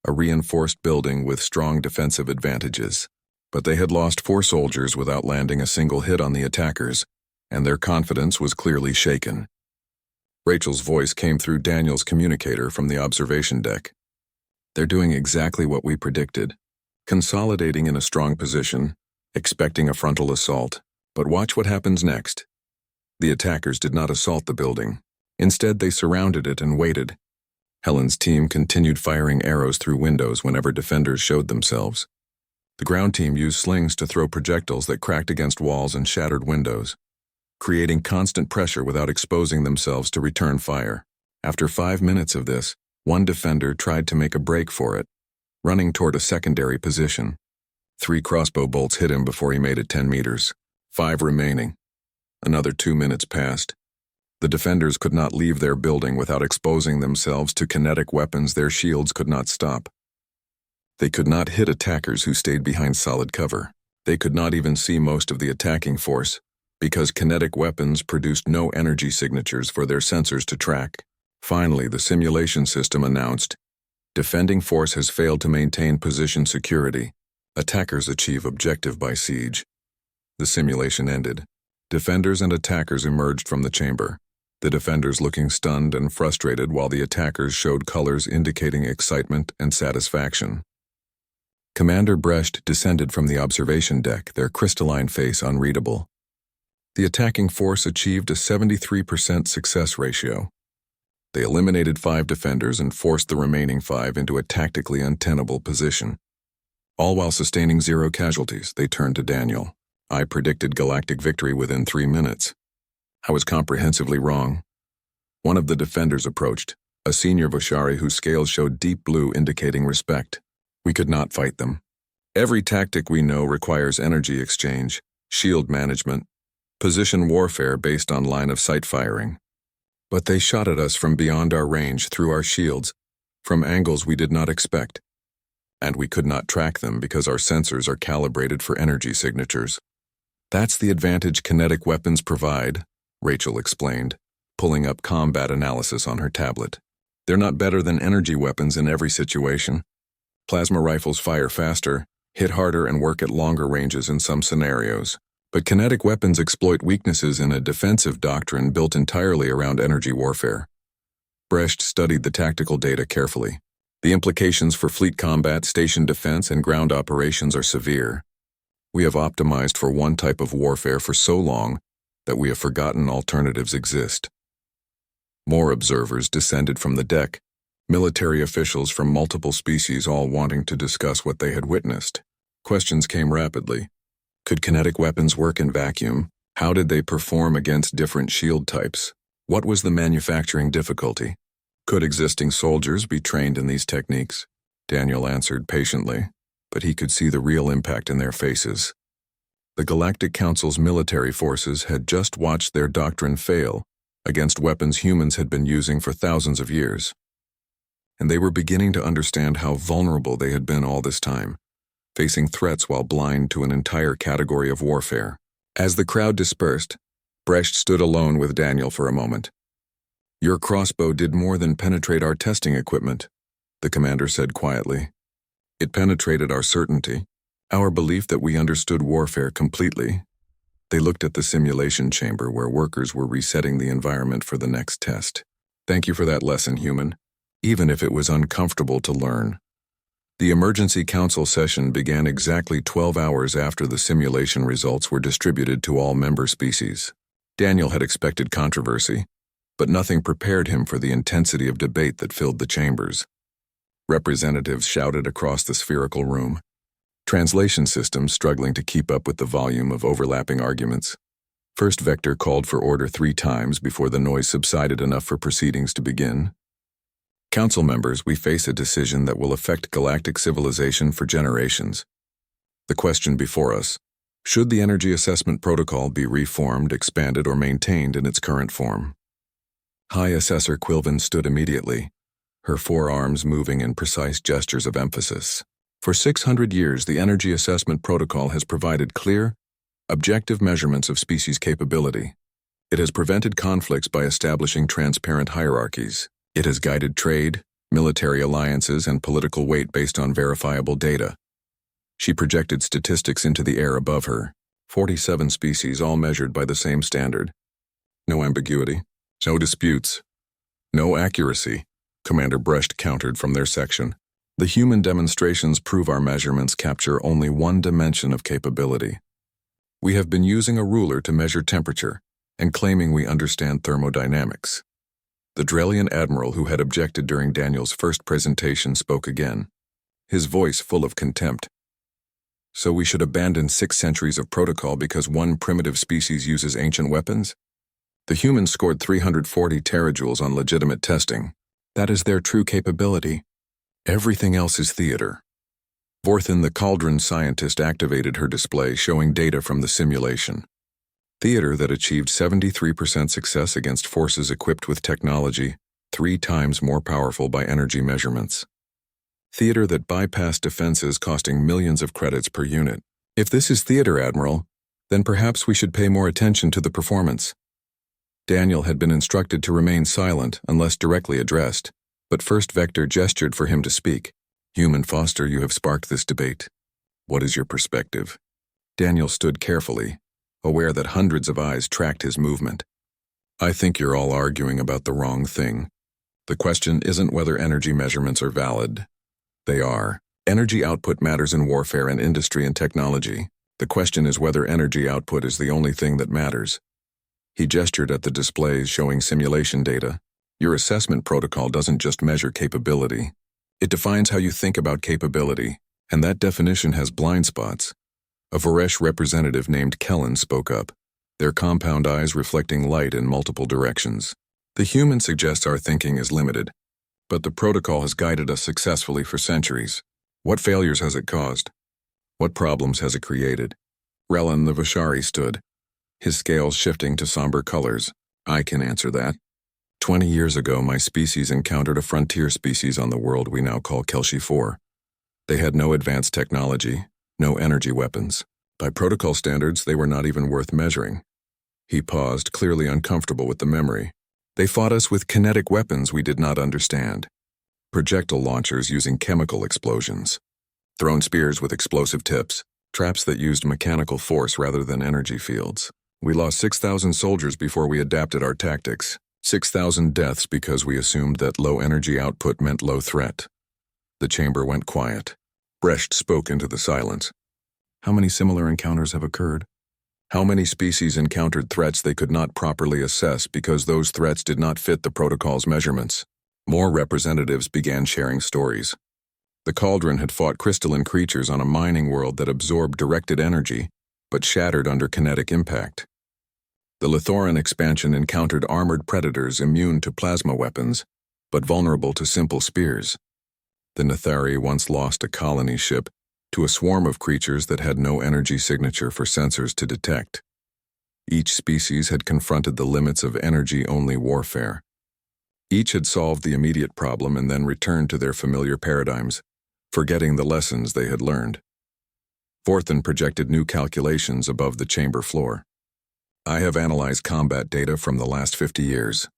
a reinforced building with strong defensive advantages. But they had lost 4 soldiers without landing a single hit on the attackers, and their confidence was clearly shaken. Rachel's voice came through Daniel's communicator from the observation deck. They're doing exactly what we predicted, consolidating in a strong position, expecting a frontal assault. But watch what happens next. The attackers did not assault the building. Instead, they surrounded it and waited. Helen's team continued firing arrows through windows whenever defenders showed themselves. The ground team used slings to throw projectiles that cracked against walls and shattered windows, creating constant pressure without exposing themselves to return fire. After 5 minutes of this, One defender tried to make a break for it, running toward a secondary position. 3 crossbow bolts hit him before he made it 10 meters. 5 remaining. Another 2 minutes passed. The defenders could not leave their building without exposing themselves to kinetic weapons their shields could not stop. They could not hit attackers who stayed behind solid cover. They could not even see most of the attacking force, because kinetic weapons produced no energy signatures for their sensors to track. Finally, the simulation system announced, "Defending force has failed to maintain position security. Attackers achieve objective by siege." The simulation ended. Defenders and attackers emerged from the chamber, the defenders looking stunned and frustrated while the attackers showed colors indicating excitement and satisfaction. Commander Brecht descended from the observation deck, their crystalline face unreadable. The attacking force achieved a 73% success ratio. They eliminated 5 defenders and forced the remaining 5 into a tactically untenable position. All while sustaining 0 casualties, they turned to Daniel. "I predicted galactic victory within 3 minutes. I was comprehensively wrong." One of the defenders approached, a senior Voshari whose scales showed deep blue indicating respect. "We could not fight them. Every tactic we know requires energy exchange, shield management, position warfare based on line-of-sight firing. But they shot at us from beyond our range through our shields, from angles we did not expect. And we could not track them because our sensors are calibrated for energy signatures. That's the advantage kinetic weapons provide," Rachel explained, pulling up combat analysis on her tablet. "They're not better than energy weapons in every situation. Plasma rifles fire faster, hit harder, and work at longer ranges in some scenarios. But kinetic weapons exploit weaknesses in a defensive doctrine built entirely around energy warfare." Brecht studied the tactical data carefully. "The implications for fleet combat, station defense, and ground operations are severe. We have optimized for one type of warfare for so long that we have forgotten alternatives exist." More observers descended from the deck, military officials from multiple species all wanting to discuss what they had witnessed. Questions came rapidly. Could kinetic weapons work in vacuum? How did they perform against different shield types? What was the manufacturing difficulty? Could existing soldiers be trained in these techniques? Daniel answered patiently, but he could see the real impact in their faces. The Galactic Council's military forces had just watched their doctrine fail against weapons humans had been using for thousands of years. And they were beginning to understand how vulnerable they had been all this time, facing threats while blind to an entire category of warfare. As the crowd dispersed, Brecht stood alone with Daniel for a moment. "Your crossbow did more than penetrate our testing equipment," the commander said quietly. "It penetrated our certainty, our belief that we understood warfare completely." They looked at the simulation chamber where workers were resetting the environment for the next test. "Thank you for that lesson, human, even if it was uncomfortable to learn." The emergency council session began exactly 12 hours after the simulation results were distributed to all member species. Daniel had expected controversy, but nothing prepared him for the intensity of debate that filled the chambers. Representatives shouted across the spherical room, translation systems struggling to keep up with the volume of overlapping arguments. First Vector called for order 3 times before the noise subsided enough for proceedings to begin. "Council members, we face a decision that will affect galactic civilization for generations. The question before us, should the Energy Assessment Protocol be reformed, expanded, or maintained in its current form?" High Assessor Quilvin stood immediately, her forearms moving in precise gestures of emphasis. "For 600 years, the Energy Assessment Protocol has provided clear, objective measurements of species capability. It has prevented conflicts by establishing transparent hierarchies. It has guided trade, military alliances, and political weight based on verifiable data." She projected statistics into the air above her. 47 species, all measured by the same standard. "No ambiguity, no disputes, no accuracy," Commander Brecht countered from their section. "The human demonstrations prove our measurements capture only one dimension of capability. We have been using a ruler to measure temperature and claiming we understand thermodynamics." The Drellian admiral who had objected during Daniel's first presentation spoke again, his voice full of contempt. "So we should abandon 6 centuries of protocol because one primitive species uses ancient weapons? The humans scored 340 terajoules on legitimate testing. That is their true capability. Everything else is theater. Vorthen, the cauldron scientist, activated her display showing data from the simulation. Theater that achieved 73% success against forces equipped with technology 3 times more powerful by energy measurements. Theater that bypassed defenses costing millions of credits per unit. If this is theater, Admiral, then perhaps we should pay more attention to the performance. Daniel had been instructed to remain silent unless directly addressed, but First Vector gestured for him to speak. Human Foster, you have sparked this debate. What is your perspective? Daniel stood carefully, aware that hundreds of eyes tracked his movement. I think you're all arguing about the wrong thing. The question isn't whether energy measurements are valid. They are. Energy output matters in warfare and industry and technology. The question is whether energy output is the only thing that matters. He gestured at the displays showing simulation data. Your assessment protocol doesn't just measure capability. It defines how you think about capability, and that definition has blind spots. A Voresh representative named Kellen spoke up, their compound eyes reflecting light in multiple directions. The human suggests our thinking is limited, but the protocol has guided us successfully for centuries. What failures has it caused? What problems has it created? Relin the Vishari stood, his scales shifting to somber colors. I can answer that. 20 years ago, my species encountered a frontier species on the world we now call Kelshi 4. They had no advanced technology, no energy weapons. By protocol standards, they were not even worth measuring. He paused, clearly uncomfortable with the memory. They fought us with kinetic weapons we did not understand. Projectile launchers using chemical explosions. Thrown spears with explosive tips. Traps that used mechanical force rather than energy fields. We lost 6,000 soldiers before we adapted our tactics. 6,000 deaths because we assumed that low energy output meant low threat. The chamber went quiet. Brecht spoke into the silence. How many similar encounters have occurred? How many species encountered threats they could not properly assess because those threats did not fit the protocol's measurements? More representatives began sharing stories. The cauldron had fought crystalline creatures on a mining world that absorbed directed energy, but shattered under kinetic impact. The Lithoran expansion encountered armored predators immune to plasma weapons, but vulnerable to simple spears. The Nethari once lost a colony ship to a swarm of creatures that had no energy signature for sensors to detect. Each species had confronted the limits of energy-only warfare. Each had solved the immediate problem and then returned to their familiar paradigms, forgetting the lessons they had learned. Vorthen projected new calculations above the chamber floor. I have analyzed combat data from the last 50 years.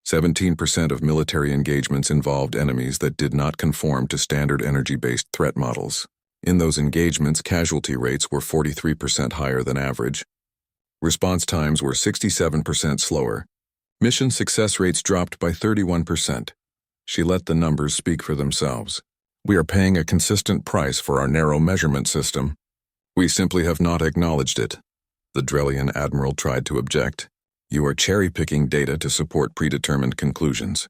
17% of military engagements involved enemies that did not conform to standard energy-based threat models. In those engagements, casualty rates were 43% higher than average. Response times were 67% slower. Mission success rates dropped by 31%. She let the numbers speak for themselves. We are paying a consistent price for our narrow measurement system. We simply have not acknowledged it. The Drellian admiral tried to object. You are cherry-picking data to support predetermined conclusions.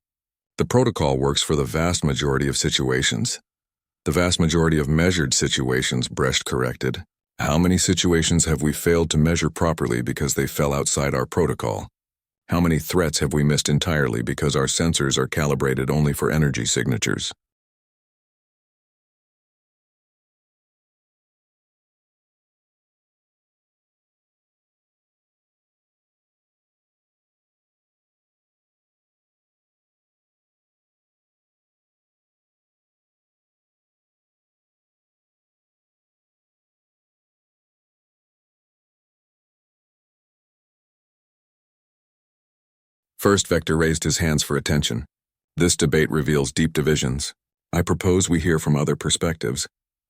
The protocol works for the vast majority of situations. The vast majority of measured situations, Brecht corrected. How many situations have we failed to measure properly because they fell outside our protocol? How many threats have we missed entirely because our sensors are calibrated only for energy signatures? First Vector raised his hands for attention. This debate reveals deep divisions. I propose we hear from other perspectives.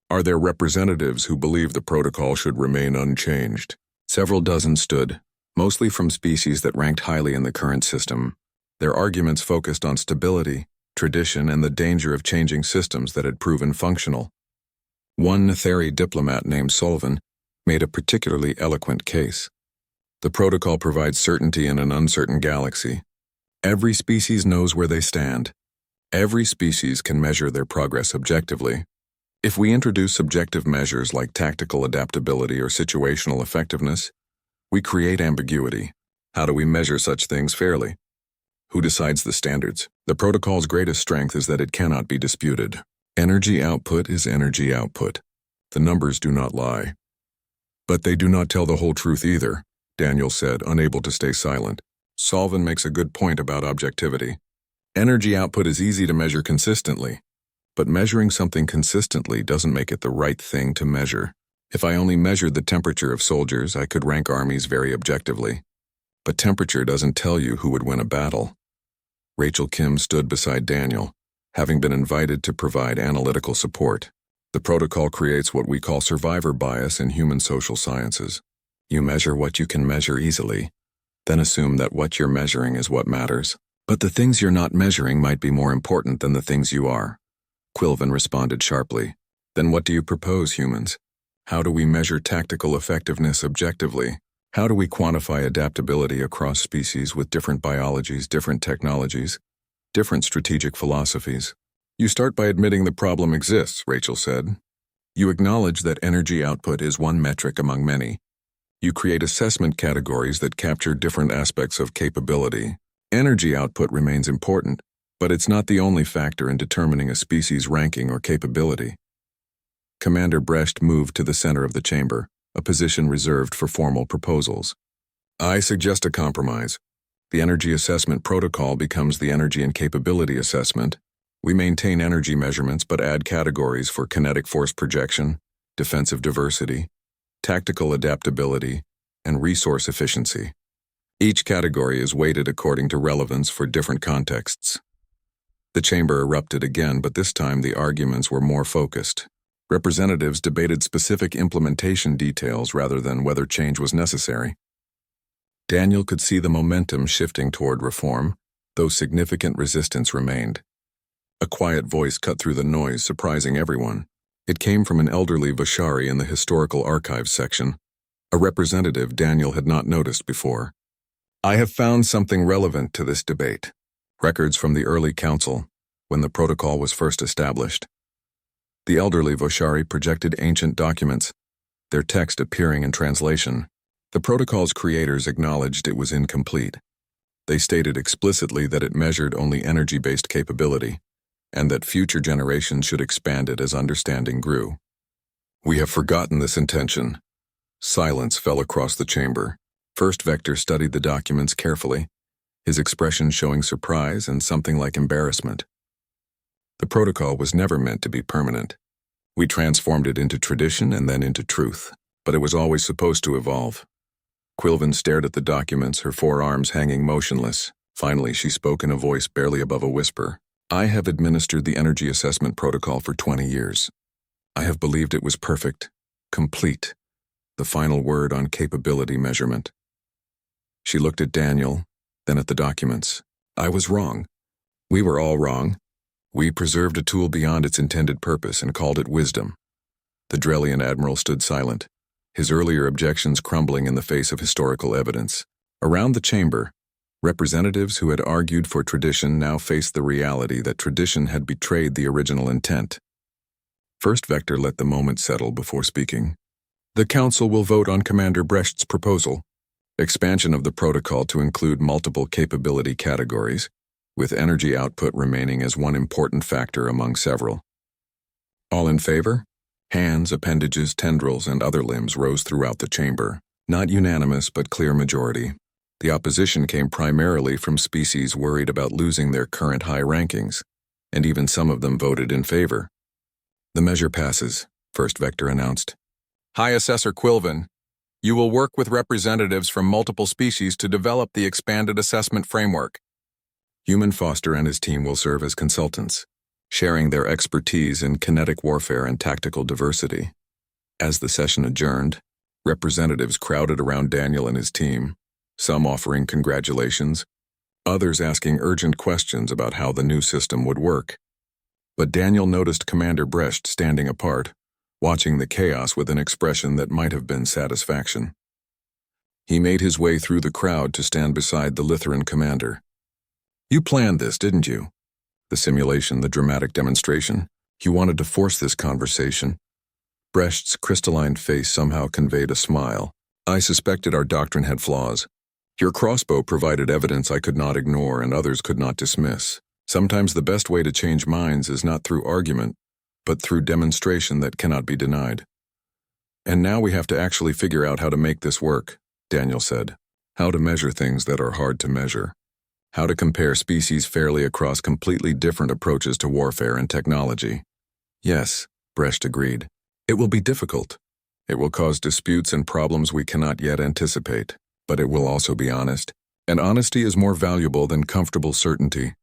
Are there representatives who believe the protocol should remain unchanged? Several dozen stood, mostly from species that ranked highly in the current system. Their arguments focused on stability, tradition, and the danger of changing systems that had proven functional. One Nethari diplomat named Sullivan made a particularly eloquent case. The protocol provides certainty in an uncertain galaxy. Every species knows where they stand. Every species can measure their progress objectively. If we introduce subjective measures like tactical adaptability or situational effectiveness, we create ambiguity. How do we measure such things fairly? Who decides the standards? The protocol's greatest strength is that it cannot be disputed. Energy output is energy output. The numbers do not lie. But they do not tell the whole truth either, Daniel said, unable to stay silent. Solvin makes a good point about objectivity. Energy output is easy to measure consistently, but measuring something consistently doesn't make it the right thing to measure. If I only measured the temperature of soldiers, I could rank armies very objectively. But temperature doesn't tell you who would win a battle. Rachel Kim stood beside Daniel, having been invited to provide analytical support. The protocol creates what we call survivor bias in human social sciences. You measure what you can measure easily, then assume that what you're measuring is what matters. But the things you're not measuring might be more important than the things you are. Quilvin responded sharply. Then what do you propose, humans? How do we measure tactical effectiveness objectively? How do we quantify adaptability across species with different biologies, different technologies, different strategic philosophies? You start by admitting the problem exists, Rachel said. You acknowledge that energy output is one metric among many. You create assessment categories that capture different aspects of capability. Energy output remains important, but it's not the only factor in determining a species' ranking or capability. Commander Brecht moved to the center of the chamber, a position reserved for formal proposals. I suggest a compromise. The energy assessment protocol becomes the energy and capability assessment. We maintain energy measurements but add categories for kinetic force projection, defensive diversity, tactical adaptability, and resource efficiency. Each category is weighted according to relevance for different contexts. The chamber erupted again, but this time the arguments were more focused. Representatives debated specific implementation details rather than whether change was necessary. Daniel could see the momentum shifting toward reform, though significant resistance remained. A quiet voice cut through the noise, surprising everyone. It came from an elderly Vashari in the Historical Archives section, a representative Daniel had not noticed before. I have found something relevant to this debate. Records from the early council, when the protocol was first established. The elderly Vashari projected ancient documents, their text appearing in translation. The protocol's creators acknowledged it was incomplete. They stated explicitly that it measured only energy-based capability, and that future generations should expand it as understanding grew. We have forgotten this intention. Silence fell across the chamber. First Vector studied the documents carefully, his expression showing surprise and something like embarrassment. The protocol was never meant to be permanent. We transformed it into tradition and then into truth, but it was always supposed to evolve. Quilvin stared at the documents, her forearms hanging motionless. Finally, she spoke in a voice barely above a whisper. I have administered the energy assessment protocol for 20 years. I have believed it was perfect, complete, the final word on capability measurement. She looked at Daniel, then at the documents. I was wrong. We were all wrong. We preserved a tool beyond its intended purpose and called it wisdom. The Drellian admiral stood silent, his earlier objections crumbling in the face of historical evidence. Around the chamber, representatives who had argued for tradition now faced the reality that tradition had betrayed the original intent. First Vector let the moment settle before speaking. The Council will vote on Commander Brecht's proposal, expansion of the protocol to include multiple capability categories, with energy output remaining as one important factor among several. All in favor? Hands, appendages, tendrils, and other limbs rose throughout the chamber. Not unanimous, but clear majority. The opposition came primarily from species worried about losing their current high rankings, and even some of them voted in favor. The measure passes, First Vector announced. High Assessor Quilvin, you will work with representatives from multiple species to develop the expanded assessment framework. Human Foster and his team will serve as consultants, sharing their expertise in kinetic warfare and tactical diversity. As the session adjourned, representatives crowded around Daniel and his team, some offering congratulations, others asking urgent questions about how the new system would work. But Daniel noticed Commander Brecht standing apart, watching the chaos with an expression that might have been satisfaction. He made his way through the crowd to stand beside the Lytheran commander. You planned this, didn't you? The simulation, the dramatic demonstration. You wanted to force this conversation. Brecht's crystalline face somehow conveyed a smile. I suspected our doctrine had flaws, Your crossbow provided evidence I could not ignore and others could not dismiss. Sometimes the best way to change minds is not through argument, but through demonstration that cannot be denied. And now we have to actually figure out how to make this work, Daniel said. How to measure things that are hard to measure. How to compare species fairly across completely different approaches to warfare and technology. Yes, Brecht agreed. It will be difficult. It will cause disputes and problems we cannot yet anticipate, but it will also be honest. And honesty is more valuable than comfortable certainty.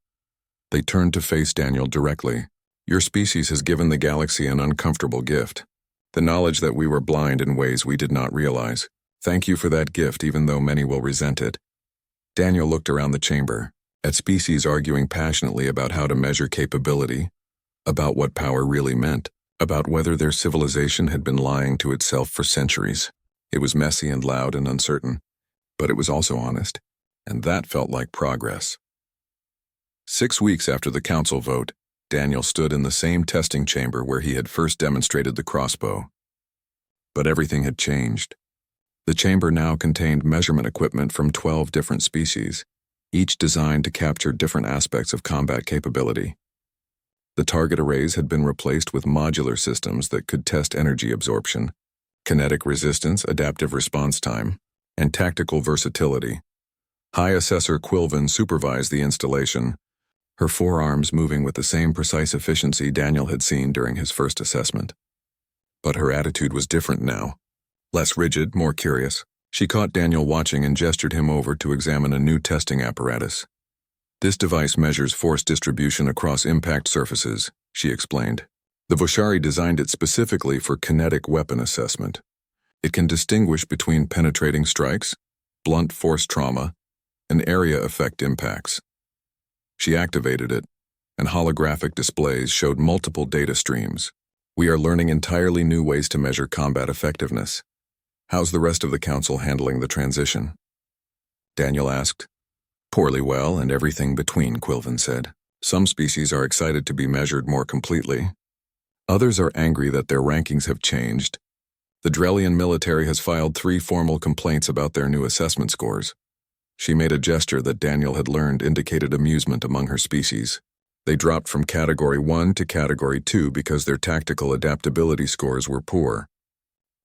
They turned to face Daniel directly. Your species has given the galaxy an uncomfortable gift. The knowledge that we were blind in ways we did not realize. Thank you for that gift, even though many will resent it. Daniel looked around the chamber, at species arguing passionately about how to measure capability, about what power really meant, about whether their civilization had been lying to itself for centuries. It was messy and loud and uncertain, but it was also honest, and that felt like progress. 6 weeks after the council vote, Daniel stood in the same testing chamber where he had first demonstrated the crossbow. But everything had changed. The chamber now contained measurement equipment from 12 different species, each designed to capture different aspects of combat capability. The target arrays had been replaced with modular systems that could test energy absorption, kinetic resistance, adaptive response time, and tactical versatility. High Assessor Quilvin supervised the installation, her forearms moving with the same precise efficiency Daniel had seen during his first assessment. But her attitude was different now. Less rigid, more curious. She caught Daniel watching and gestured him over to examine a new testing apparatus. This device measures force distribution across impact surfaces, she explained. The Voshari designed it specifically for kinetic weapon assessment. It can distinguish between penetrating strikes, blunt force trauma, and area effect impacts. She activated it, and holographic displays showed multiple data streams. We are learning entirely new ways to measure combat effectiveness. How's the rest of the council handling the transition? Daniel asked. Poorly well, and everything between, Quilvin said. Some species are excited to be measured more completely. Others are angry that their rankings have changed. The Drellian military has filed 3 formal complaints about their new assessment scores. She made a gesture that Daniel had learned indicated amusement among her species. They dropped from Category 1 to Category 2 because their tactical adaptability scores were poor.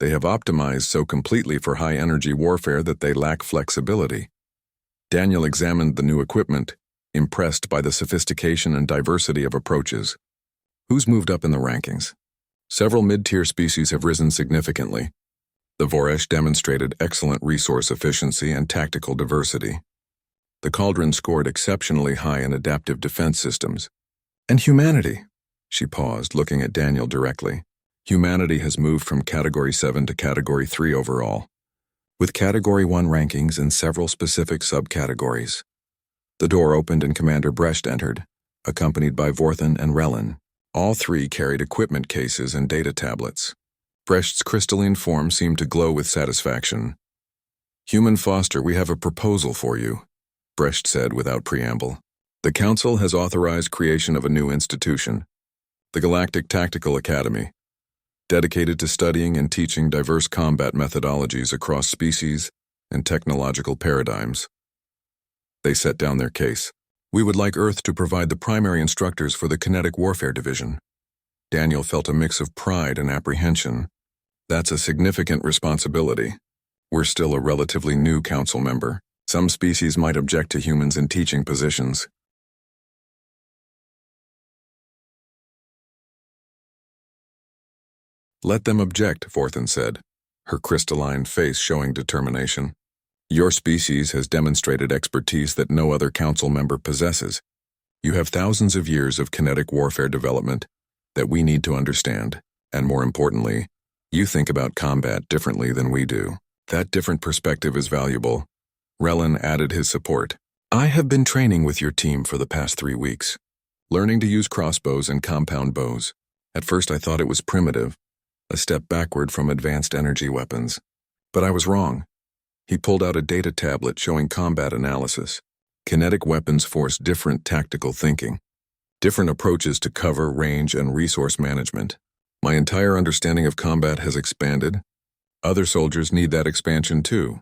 They have optimized so completely for high-energy warfare that they lack flexibility. Daniel examined the new equipment, impressed by the sophistication and diversity of approaches. Who's moved up in the rankings? Several mid-tier species have risen significantly. The Voresh demonstrated excellent resource efficiency and tactical diversity. The Cauldron scored exceptionally high in adaptive defense systems. And humanity? She paused, looking at Daniel directly. Humanity has moved from Category 7 to Category 3 overall, with Category 1 rankings in several specific subcategories. The door opened and Commander Brecht entered, accompanied by Vorthan and Relin. All 3 carried equipment cases and data tablets. Brecht's crystalline form seemed to glow with satisfaction. Human Foster, we have a proposal for you, Brecht said without preamble. The Council has authorized creation of a new institution, the Galactic Tactical Academy, dedicated to studying and teaching diverse combat methodologies across species and technological paradigms. They set down their case. We would like Earth to provide the primary instructors for the Kinetic Warfare Division. Daniel felt a mix of pride and apprehension. That's a significant responsibility. We're still a relatively new council member. Some species might object to humans in teaching positions. Let them object, Vorthan said, her crystalline face showing determination. Your species has demonstrated expertise that no other council member possesses. You have thousands of years of kinetic warfare development that we need to understand, and more importantly, you think about combat differently than we do. That different perspective is valuable. Relin added his support. I have been training with your team for the past 3 weeks, learning to use crossbows and compound bows. At first I thought it was primitive, a step backward from advanced energy weapons. But I was wrong. He pulled out a data tablet showing combat analysis. Kinetic weapons force different tactical thinking, different approaches to cover, range, and resource management. My entire understanding of combat has expanded. Other soldiers need that expansion too.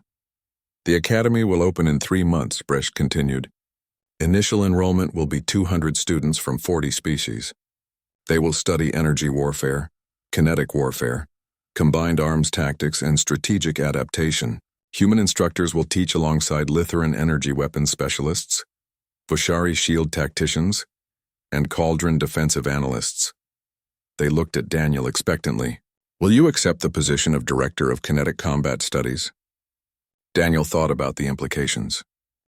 The academy will open in 3 months, Brecht continued. Initial enrollment will be 200 students from 40 species. They will study energy warfare, kinetic warfare, combined arms tactics, and strategic adaptation. Human instructors will teach alongside Lithuran energy weapons specialists, Voshari shield tacticians, and Cauldron defensive analysts. They looked at Daniel expectantly. Will you accept the position of Director of Kinetic Combat Studies? Daniel thought about the implications.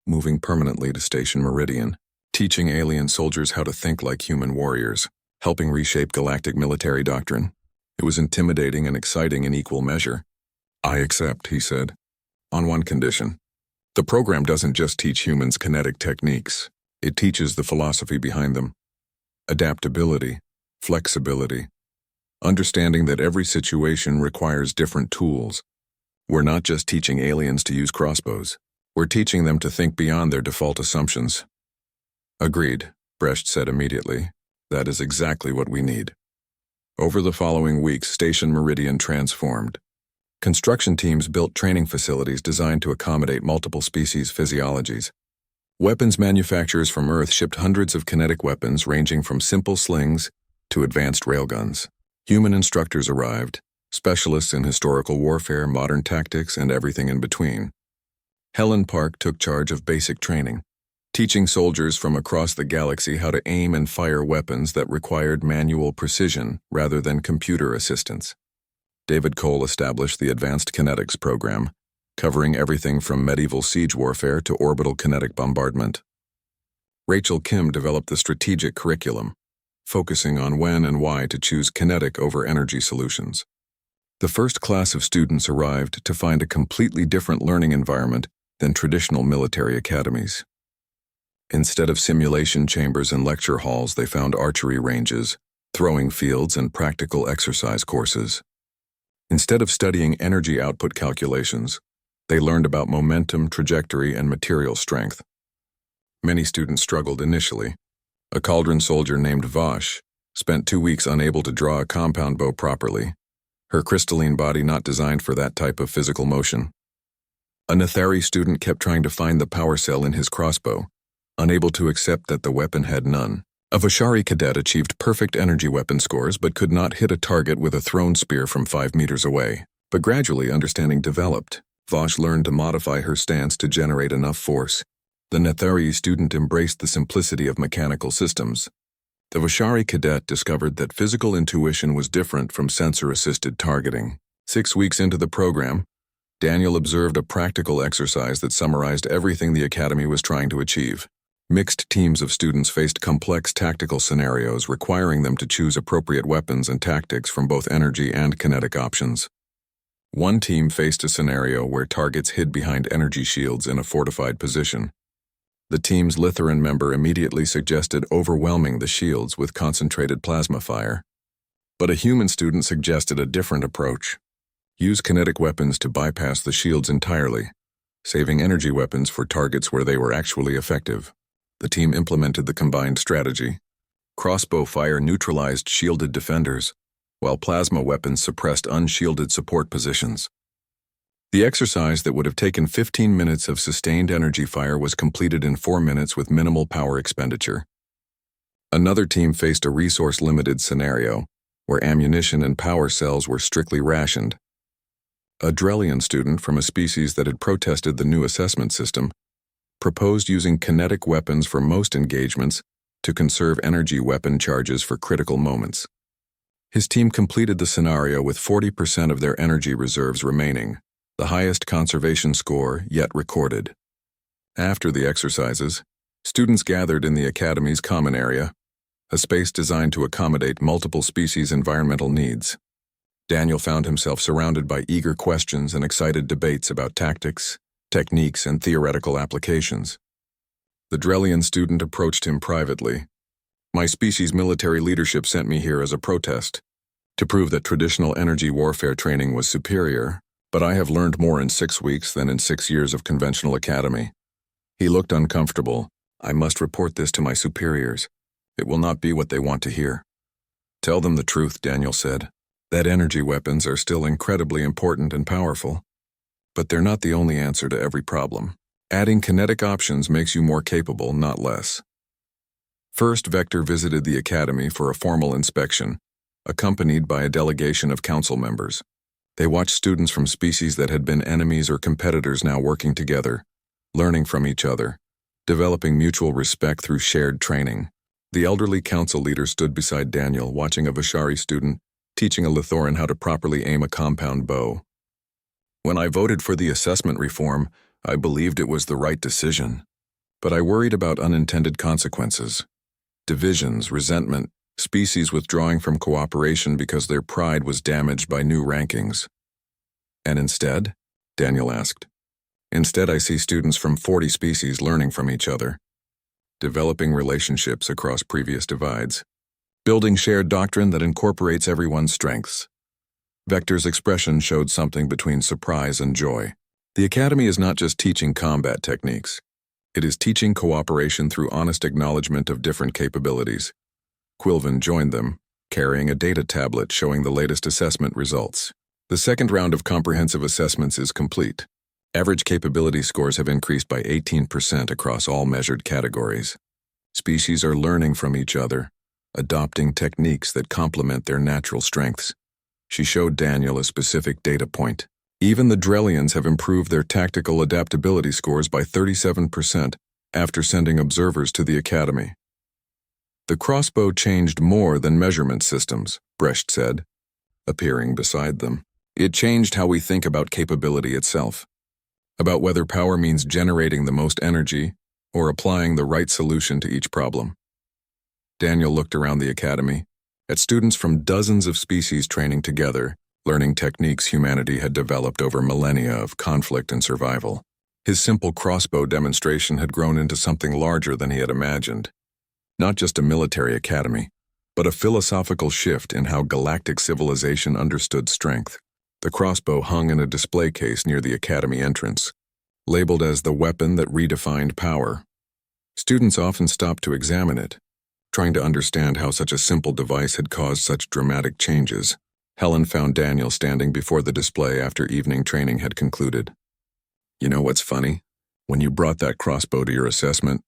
Moving permanently to Station Meridian, teaching alien soldiers how to think like human warriors, helping reshape galactic military doctrine. It was intimidating and exciting in equal measure. I accept, he said, on one condition. The program doesn't just teach humans kinetic techniques, it teaches the philosophy behind them. Adaptability, flexibility, understanding that every situation requires different tools. We're not just teaching aliens to use crossbows. We're teaching them to think beyond their default assumptions. Agreed, Brecht said immediately. That is exactly what we need. Over the following weeks, Station Meridian transformed. Construction teams built training facilities designed to accommodate multiple species' physiologies. Weapons manufacturers from Earth shipped hundreds of kinetic weapons ranging from simple slings to advanced railguns. Human instructors arrived, specialists in historical warfare, modern tactics, and everything in between. Helen Park took charge of basic training, teaching soldiers from across the galaxy how to aim and fire weapons that required manual precision rather than computer assistance. David Cole established the Advanced Kinetics program, covering everything from medieval siege warfare to orbital kinetic bombardment. Rachel Kim developed the strategic curriculum, focusing on when and why to choose kinetic over energy solutions. The first class of students arrived to find a completely different learning environment than traditional military academies. Instead of simulation chambers and lecture halls, they found archery ranges, throwing fields, and practical exercise courses. Instead of studying energy output calculations, they learned about momentum, trajectory, and material strength. Many students struggled initially. A Cauldron soldier named Vosh spent 2 weeks unable to draw a compound bow properly, her crystalline body not designed for that type of physical motion. A Nethari student kept trying to find the power cell in his crossbow, unable to accept that the weapon had none. A Voshari cadet achieved perfect energy weapon scores but could not hit a target with a thrown spear from 5 meters away. But gradually understanding developed. Vosh learned to modify her stance to generate enough force. The Nethari student embraced the simplicity of mechanical systems. The Voshari cadet discovered that physical intuition was different from sensor-assisted targeting. 6 weeks into the program, Daniel observed a practical exercise that summarized everything the Academy was trying to achieve. Mixed teams of students faced complex tactical scenarios requiring them to choose appropriate weapons and tactics from both energy and kinetic options. One team faced a scenario where targets hid behind energy shields in a fortified position. The team's Lithuran member immediately suggested overwhelming the shields with concentrated plasma fire. But a human student suggested a different approach. Use kinetic weapons to bypass the shields entirely, saving energy weapons for targets where they were actually effective. The team implemented the combined strategy. Crossbow fire neutralized shielded defenders, while plasma weapons suppressed unshielded support positions. The exercise that would have taken 15 minutes of sustained energy fire was completed in 4 minutes with minimal power expenditure. Another team faced a resource-limited scenario, where ammunition and power cells were strictly rationed. A Drellian student from a species that had protested the new assessment system proposed using kinetic weapons for most engagements to conserve energy weapon charges for critical moments. His team completed the scenario with 40% of their energy reserves remaining, the highest conservation score yet recorded. After the exercises, students gathered in the Academy's common area, a space designed to accommodate multiple species' environmental needs. Daniel found himself surrounded by eager questions and excited debates about tactics, techniques, and theoretical applications. The Drellian student approached him privately. My species' military leadership sent me here as a protest, to prove that traditional energy warfare training was superior, but I have learned more in 6 weeks than in 6 years of conventional academy. He looked uncomfortable. I must report this to my superiors. It will not be what they want to hear. Tell them the truth, Daniel said, that energy weapons are still incredibly important and powerful. But they're not the only answer to every problem. Adding kinetic options makes you more capable, not less. First, Vector visited the academy for a formal inspection, accompanied by a delegation of council members. They watched students from species that had been enemies or competitors now working together, learning from each other, developing mutual respect through shared training. The elderly council leader stood beside Daniel, watching a Vishari student teaching a Lithoran how to properly aim a compound bow. When I voted for the assessment reform, I believed it was the right decision. But I worried about unintended consequences. Divisions, resentment, species withdrawing from cooperation because their pride was damaged by new rankings. And instead? Daniel asked. Instead, I see students from 40 species learning from each other, developing relationships across previous divides, building shared doctrine that incorporates everyone's strengths. Vector's expression showed something between surprise and joy. The Academy is not just teaching combat techniques. It is teaching cooperation through honest acknowledgement of different capabilities. Quilvin joined them, carrying a data tablet showing the latest assessment results. The second round of comprehensive assessments is complete. Average capability scores have increased by 18% across all measured categories. Species are learning from each other, adopting techniques that complement their natural strengths. She showed Daniel a specific data point. Even the Drellians have improved their tactical adaptability scores by 37% after sending observers to the Academy. The crossbow changed more than measurement systems, Brecht said, appearing beside them. It changed how we think about capability itself, about whether power means generating the most energy or applying the right solution to each problem. Daniel looked around the Academy, at students from dozens of species training together, learning techniques humanity had developed over millennia of conflict and survival. His simple crossbow demonstration had grown into something larger than he had imagined. Not just a military academy, but a philosophical shift in how galactic civilization understood strength. The crossbow hung in a display case near the academy entrance, labeled as the weapon that redefined power. Students often stopped to examine it, trying to understand how such a simple device had caused such dramatic changes. Helen found Daniel standing before the display after evening training had concluded. You know what's funny? When you brought that crossbow to your assessment,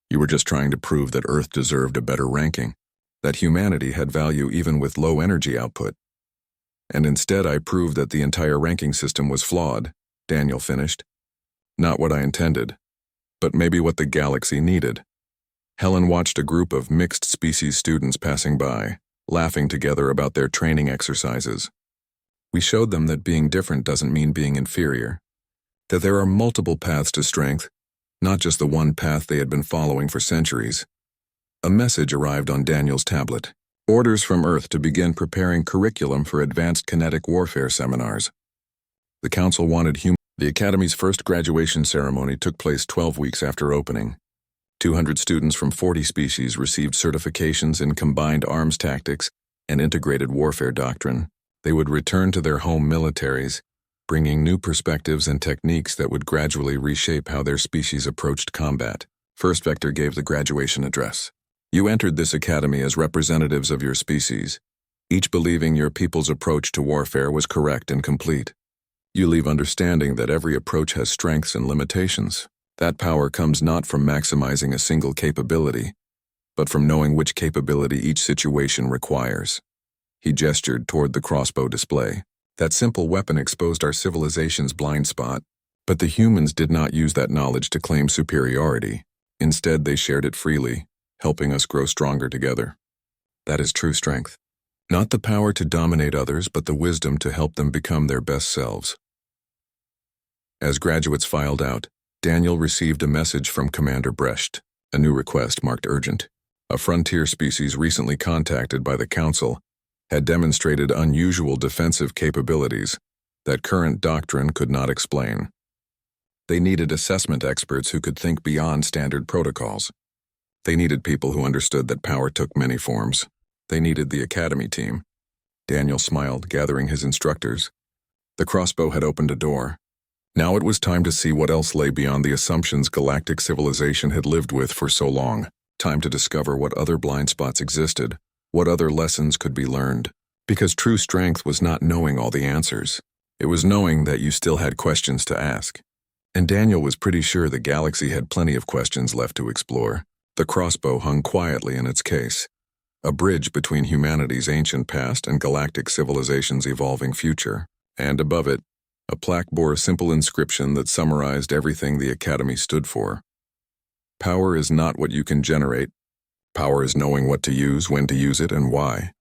you were just trying to prove that Earth deserved a better ranking, that humanity had value even with low energy output. And instead I proved that the entire ranking system was flawed, Daniel finished. Not what I intended, but maybe what the galaxy needed. Helen watched a group of mixed species students passing by, laughing together about their training exercises. We showed them that being different doesn't mean being inferior, that there are multiple paths to strength, not just the one path they had been following for centuries. A message arrived on Daniel's tablet. Orders from Earth to begin preparing curriculum for advanced kinetic warfare seminars. The Council wanted The Academy's first graduation ceremony took place 12 weeks after opening. 200 students from 40 species received certifications in combined arms tactics and integrated warfare doctrine. They would return to their home militaries, bringing new perspectives and techniques that would gradually reshape how their species approached combat. First, Vector gave the graduation address. You entered this academy as representatives of your species, each believing your people's approach to warfare was correct and complete. You leave understanding that every approach has strengths and limitations. That power comes not from maximizing a single capability, but from knowing which capability each situation requires. He gestured toward the crossbow display. That simple weapon exposed our civilization's blind spot, but the humans did not use that knowledge to claim superiority. Instead, they shared it freely, helping us grow stronger together. That is true strength. Not the power to dominate others, but the wisdom to help them become their best selves. As graduates filed out, Daniel received a message from Commander Brecht, a new request marked urgent. A frontier species recently contacted by the Council had demonstrated unusual defensive capabilities that current doctrine could not explain. They needed assessment experts who could think beyond standard protocols. They needed people who understood that power took many forms. They needed the Academy team. Daniel smiled, gathering his instructors. The crossbow had opened a door. Now it was time to see what else lay beyond the assumptions galactic civilization had lived with for so long. Time to discover what other blind spots existed, what other lessons could be learned. Because true strength was not knowing all the answers. It was knowing that you still had questions to ask. And Daniel was pretty sure the galaxy had plenty of questions left to explore. The crossbow hung quietly in its case, a bridge between humanity's ancient past and galactic civilization's evolving future. And above it, a plaque bore a simple inscription that summarized everything the Academy stood for. Power is not what you can generate. Power is knowing what to use, when to use it, and why.